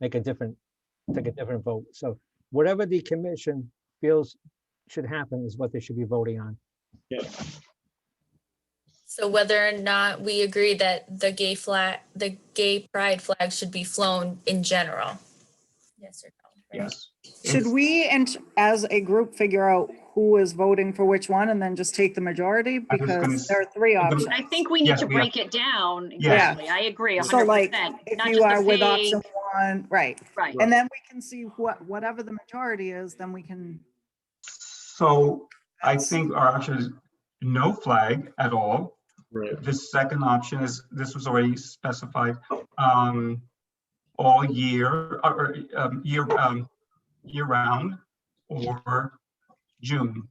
take a different vote. So whatever the commission feels should happen is what they should be voting on. yeah, So whether or not we agree that the gay pride flag should be flown in general. Yes or no? right? yes. Should we, and as a group, figure out who is voting for which one and then just take the majority? I was gonna Because there are three I was options. gonna- I think we need Yes, to we have- break it down. Yeah. Exactly. I agree So 100%. like, if Not you just a are with vague- option one, right? Right. And then we can see whatever the majority is, then we can. So I think our option is no flag at all. right. The second option is, this was already specified, all year, or year round, or June.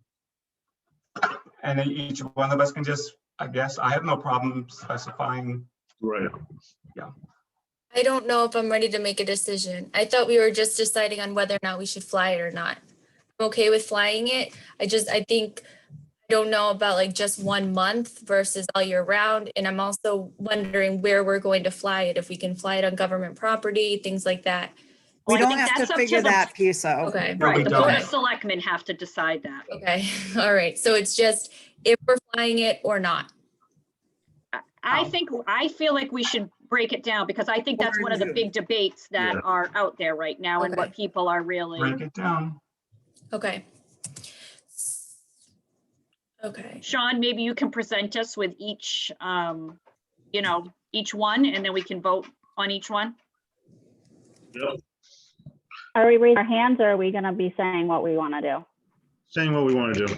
And then each one of us can just, I guess, I have no problem specifying. Right. I don't know if I'm ready to make a decision. I thought we were just deciding on whether or not we should fly it or not. I'm okay with flying it. I think, I don't know about like just 1 month versus all year round. And I'm also wondering where we're going to fly it, if we can fly it on government property, things like that. We Well, I don't think have to that's up to figure the- that piece out. Okay, No, we Right, the Board of don't. Selectmen have to decide that. okay, all right. So it's just if we're flying it or not. I feel like we should break it down because I think that's one of the big debates that Yeah. are out there right now and what Okay. people are really. Break it down. Okay. Okay. Sean, maybe you can present us with each, each one, and then we can vote on each one. Yep. Are we raising our hands or are we gonna be saying what we want to do? Saying what we want to do.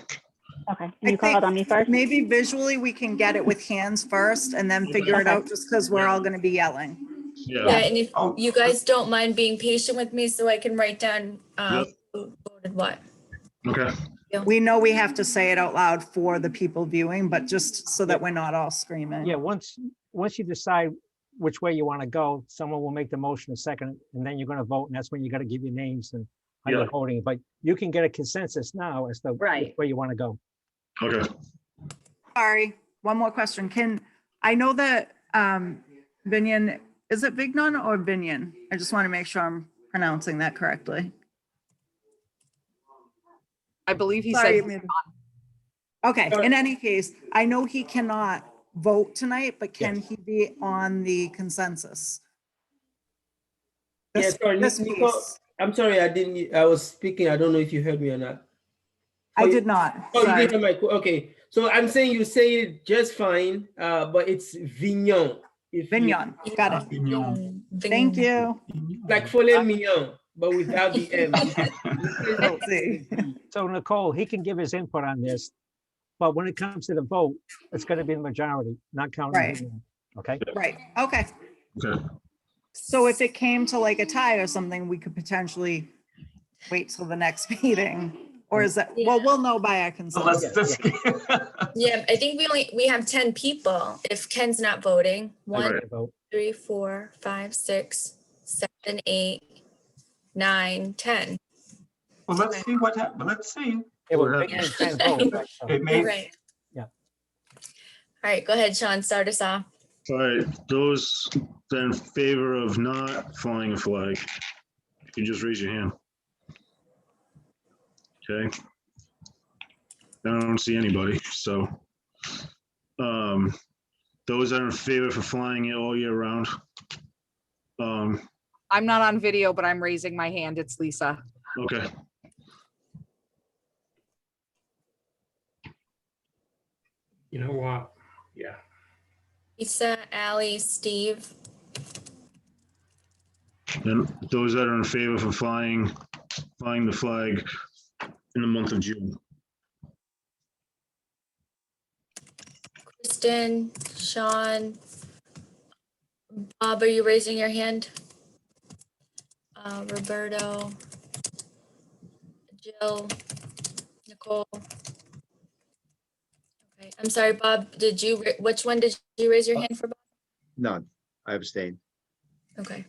Okay, I can you call it on me first? Maybe visually we can get it with hands first and then figure it out just because we're all gonna be yelling. Yeah, Yeah. and if Oh. you guys don't mind being patient with me so I can write down who voted what. Okay. We know we have to say it out loud for the people viewing, but just so that we're not all screaming. Yeah, once you decide which way you want to go, someone will make the motion a second, and then you're going to vote, and that's when you got to give your names and how Yeah. you're voting. But you can get a consensus now as to Right. which way you want to go. Okay. Sorry, one more question. I know that Vinyan, is it Vignon or Vinyan? I just want to make sure I'm pronouncing that correctly. I believe he Sorry, said, maybe- Okay, in any case, I know he cannot vote tonight, but can he be on the consensus? Yeah, This- sorry, this Nicole, piece. I'm sorry, I was speaking. I don't know if you heard me or not. I did not. Oh, you Sorry. did hear okay. So I'm saying you say it just fine, but it's Vignon. Vignon, got it. Thank you. Like filet mignon, but without the M. Let's see. So Nicole, he can give his input on this, but when it comes to the vote, it's going to be the majority, not counting. Right. Vignon, okay? Right, okay. Okay. So if it came to like a tie or something, we could potentially wait till the next meeting? Or is that, well, we'll know by our So let's consensus. just. Yeah, I think we have 10 people. If Ken's not voting, I 1, gotta vote. 3, 4, 5, 6, 7, 8, 9, 10. Well, let's see what happens. Let's see. Yeah, well, We're Vignon can't vote, so- It may, Right. All right, go ahead, Sean, start us off. All right, those that in favor of not flying a flag, you just raise your hand. Okay. I don't see anybody, so. Those that are in favor for flying it all year round. I'm not on video, but I'm raising my hand. It's Lisa. Okay, You know what? Yeah. Lisa, Ally, Steve, and those that are in favor for flying the flag in the month of June. Kristen, Sean, Bob, are you raising your hand? Roberto, Jill, Nicole. Okay, I'm sorry, Bob, which one did you raise your hand for, Bob? None. I abstain. Okay,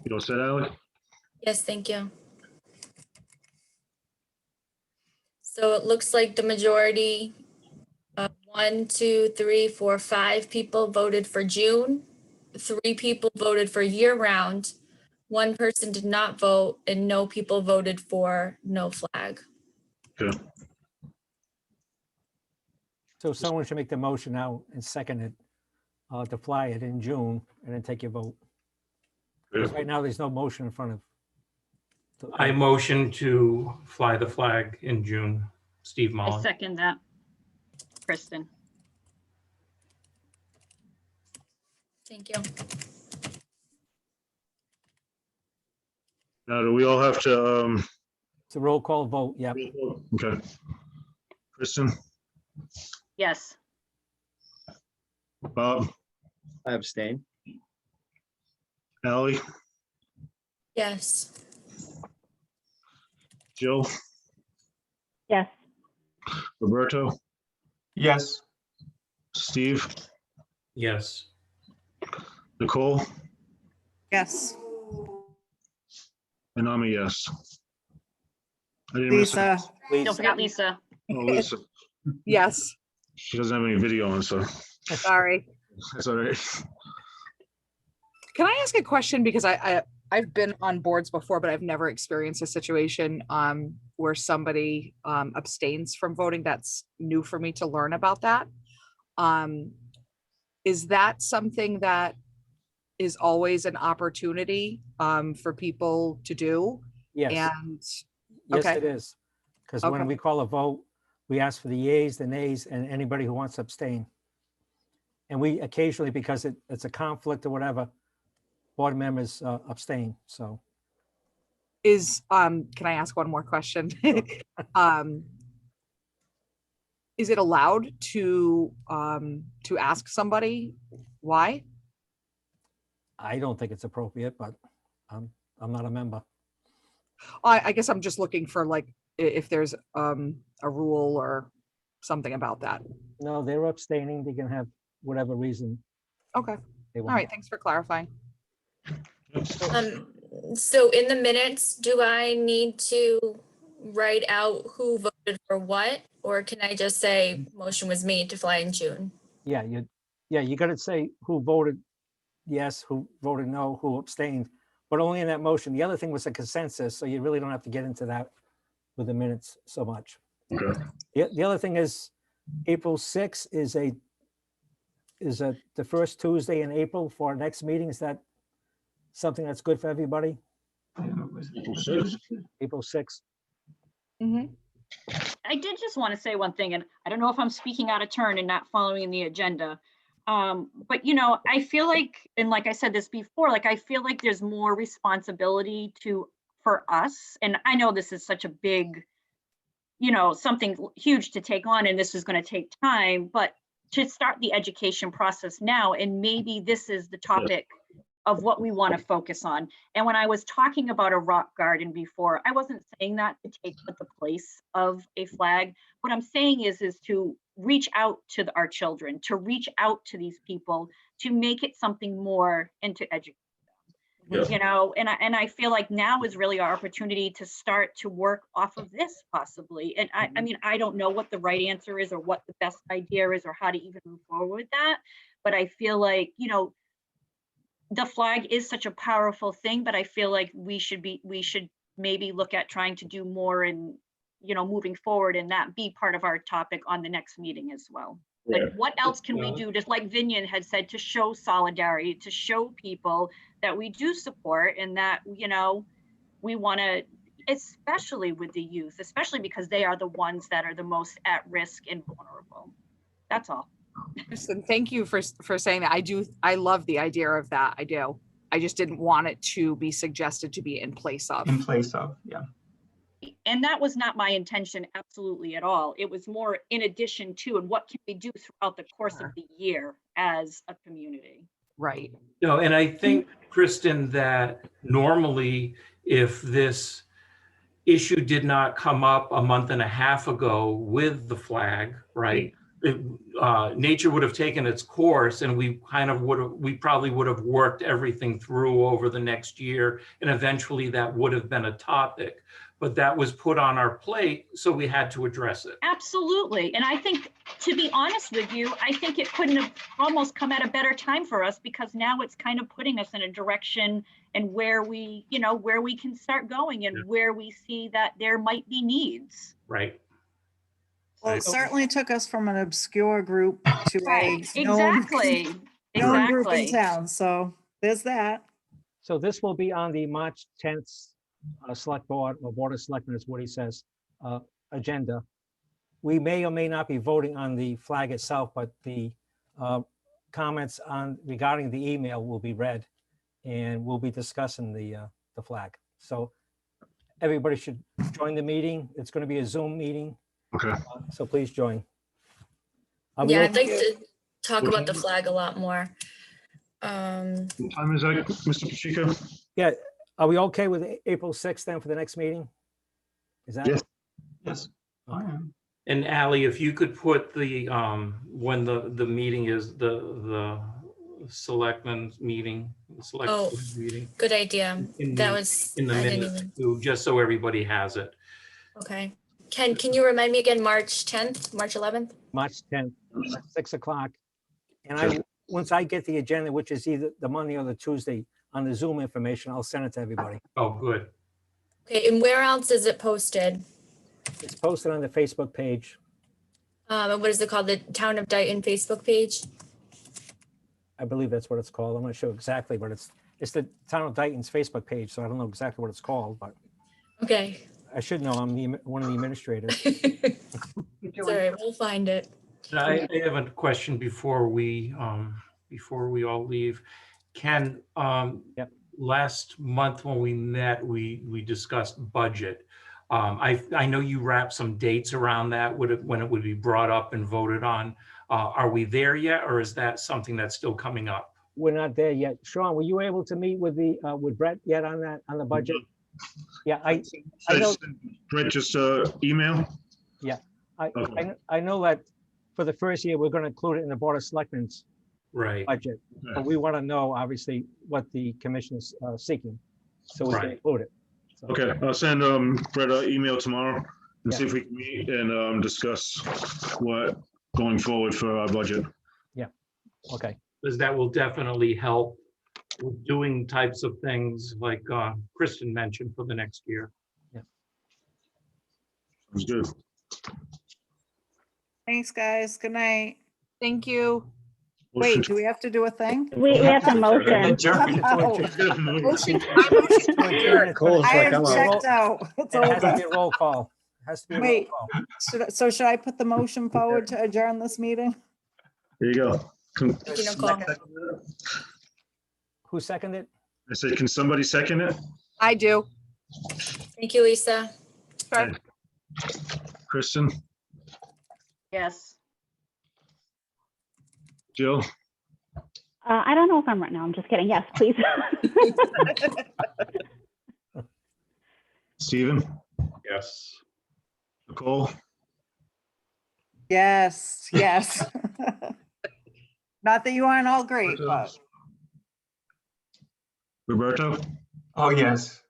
You all set, Ally? yes, thank you. So it looks like the majority, 1, 2, 3, 4, 5 people voted for June. 3 people voted for year round. 1 person did not vote and no people voted for no flag. Okay. So someone should make the motion now and second it to fly it in June and then take your vote. 'Cause right now, there's no motion in front of. I motion to fly the flag in June. Steve I Mullen. second that. Kristen. Thank you. Now, do we all have to, It's a roll call vote, yeah. okay. Kristen, Yes. Bob, I abstain. Ally, Yes. Jill, Yes. Roberto, Yes. Steve, Yes. Nicole, Yes. and I'm a yes. I didn't miss Lisa, Don't forget Lisa. Oh, Lisa, Yes, she doesn't have any video on, so sorry. that's all right. Can I ask a question? Because I've been on boards before, but I've never experienced a situation where somebody abstains from voting. That's new for me to learn about that. Is that something that is always an opportunity for people to do? Yes, And yes, okay. it is. Because when Okay. we call a vote, we ask for the yeas, the nays, and anybody who wants to abstain. And we occasionally, because it's a conflict or whatever, board members abstain, so. Is can I ask one more question? Is it allowed to ask somebody why? I don't think it's appropriate, but I'm not a member. I guess I'm just looking for like if there's a rule or something about that. No, they're abstaining. They can have whatever reason Okay. they All want. right. Thanks for clarifying. So in the minutes, do I need to write out who voted for what? Or can I just say motion was made to fly in June? Yeah, you got to say who voted yes, who voted no, who abstained, but only in that motion. The other thing was a consensus, so you really don't have to get into that with the minutes so much. Okay. The other thing is April 6th is the first Tuesday in April for our next meeting. Is that something that's good for everybody? April 6th. Mhm. I did just want to say one thing, and I don't know if I'm speaking out of turn and not following the agenda. But you know, I feel like, and like I said this before, like I feel like there's more responsibility for us. And I know this is such a big, you know, something huge to take on, and this is going to take time, but to start the education process now, and maybe this is the topic of what we want to focus on. And when I was talking about a rock garden before, I wasn't saying that to take the place of a flag. What I'm saying is to reach out to our children, to reach out to these people, to make it something more, and to educate them. Yeah. You know, and I feel like now is really our opportunity to start to work off of this possibly. And I mean, I don't know what the right answer is or what the best idea is or how to even move forward with that. But I feel like, you know, the flag is such a powerful thing, but I feel like we should maybe look at trying to do more and, you know, moving forward and that be part of our topic on the next meeting as well. Like, what else can we do, just like Vinyan had said, to show solidarity, to show people that we do support and that, you know, we want to, especially with the youth, especially because they are the ones that are the most at risk and vulnerable. That's all. Kristen, thank you for saying that. I love the idea of that. I do. I just didn't want it to be suggested to be in place of. In place of, yeah. And that was not my intention, absolutely at all. It was more in addition to, and what can we do throughout the course of the year as a community? Right. No, and I think, Kristen, that normally if this issue did not come up a month and a half ago with the flag, right? Nature would have taken its course and we probably would have worked everything through over the next year. And eventually that would have been a topic, but that was put on our plate. So we had to address it. Absolutely. And I think, to be honest with you, I think it couldn't have almost come at a better time for us because now it's kind of putting us in a direction and where we, you know, where we can start going and where we see that there might be needs. Right. Well, it certainly took us from an obscure group to Right. a known group in Exactly. town. So there's that. So this will be on the March 10th Select Board or Board of Selectmen, as Woody says, agenda. We may or may not be voting on the flag itself, but the comments regarding the email will be read and we'll be discussing the flag. So everybody should join the meeting. It's going to be a Zoom meeting. Okay. So please join. Yeah, I'd like to talk about the flag a lot more. What time is that, Mr. Pacheco? Yeah, are we okay with April 6th then for the next meeting? Is that? Yes. Yes. Okay. And Ally, if you could put the, when the meeting is, the selectmen's meeting, the select meeting. Good idea. That was, in the I didn't minutes even, too, just so everybody has it. okay. Can you remind me again, March 10th, March 11th? March 10th, 6 o'clock. And once I get the agenda, which is either the Monday or the Tuesday, on the Zoom information, I'll send it to everybody. Oh, good. Okay, and where else is it posted? It's posted on the Facebook page. And what is it called? The Town of Dayton Facebook page? I believe that's what it's called. I'm not sure exactly, but it's the Town of Dayton's Facebook page, so I don't know exactly what it's called, but Okay. I should know. I'm one of the administrators. It's all right, we'll find it. I have a question before we all leave. Ken, last month when we met, we discussed budget. I know you wrapped some dates around that when it would be brought up and voted on. Are we there yet, or is that something that's still coming up? We're not there yet. Sean, were you able to meet with Brett yet on the budget? Yeah, I know. Brett, just email? Yeah, I know that for the first year, we're going to include it in the Board of Selectmen's budget. But we want to know, obviously, what the commission is seeking, so we can include it. So. Okay, I'll send Brett an email tomorrow and see if we can meet and discuss what going forward for our budget. Yeah, okay. Because that will definitely help with doing types of things like Kristen mentioned for the next year. Yeah. Sounds good. Thanks, guys. Good night. Thank you. Wait, do we have to do a thing? We have to motion. Motion. Cole's I like, am I'm out. checked out. It's It has to over. be a roll call. Has to be a roll Wait, call. should I put the motion forward to adjourn this meeting? There you go. Thank you, Nicole. Who seconded? I said, can somebody second it? I do. Thank you, Lisa. Sure. Kristen, Yes. Jill, I don't know if I'm right now. I'm just kidding. Yes, please. Stephen, Yes. Nicole, Yes, yes. Not that you aren't all great, but Roberto? Oh, yes.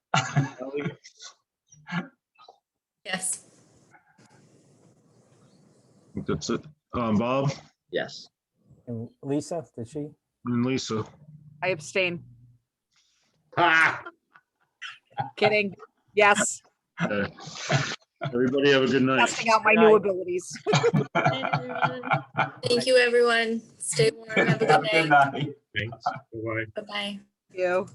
Yes. I think that's it. Bob Yes. And Lisa, did she? and Lisa. I abstain. Ah, Kidding. Yes, Okay. Everybody have a good night. testing out my new abilities. Thank you, everyone. Stay warm. Have a have good a good night. night. Thanks. Bye-bye. Bye-bye. You.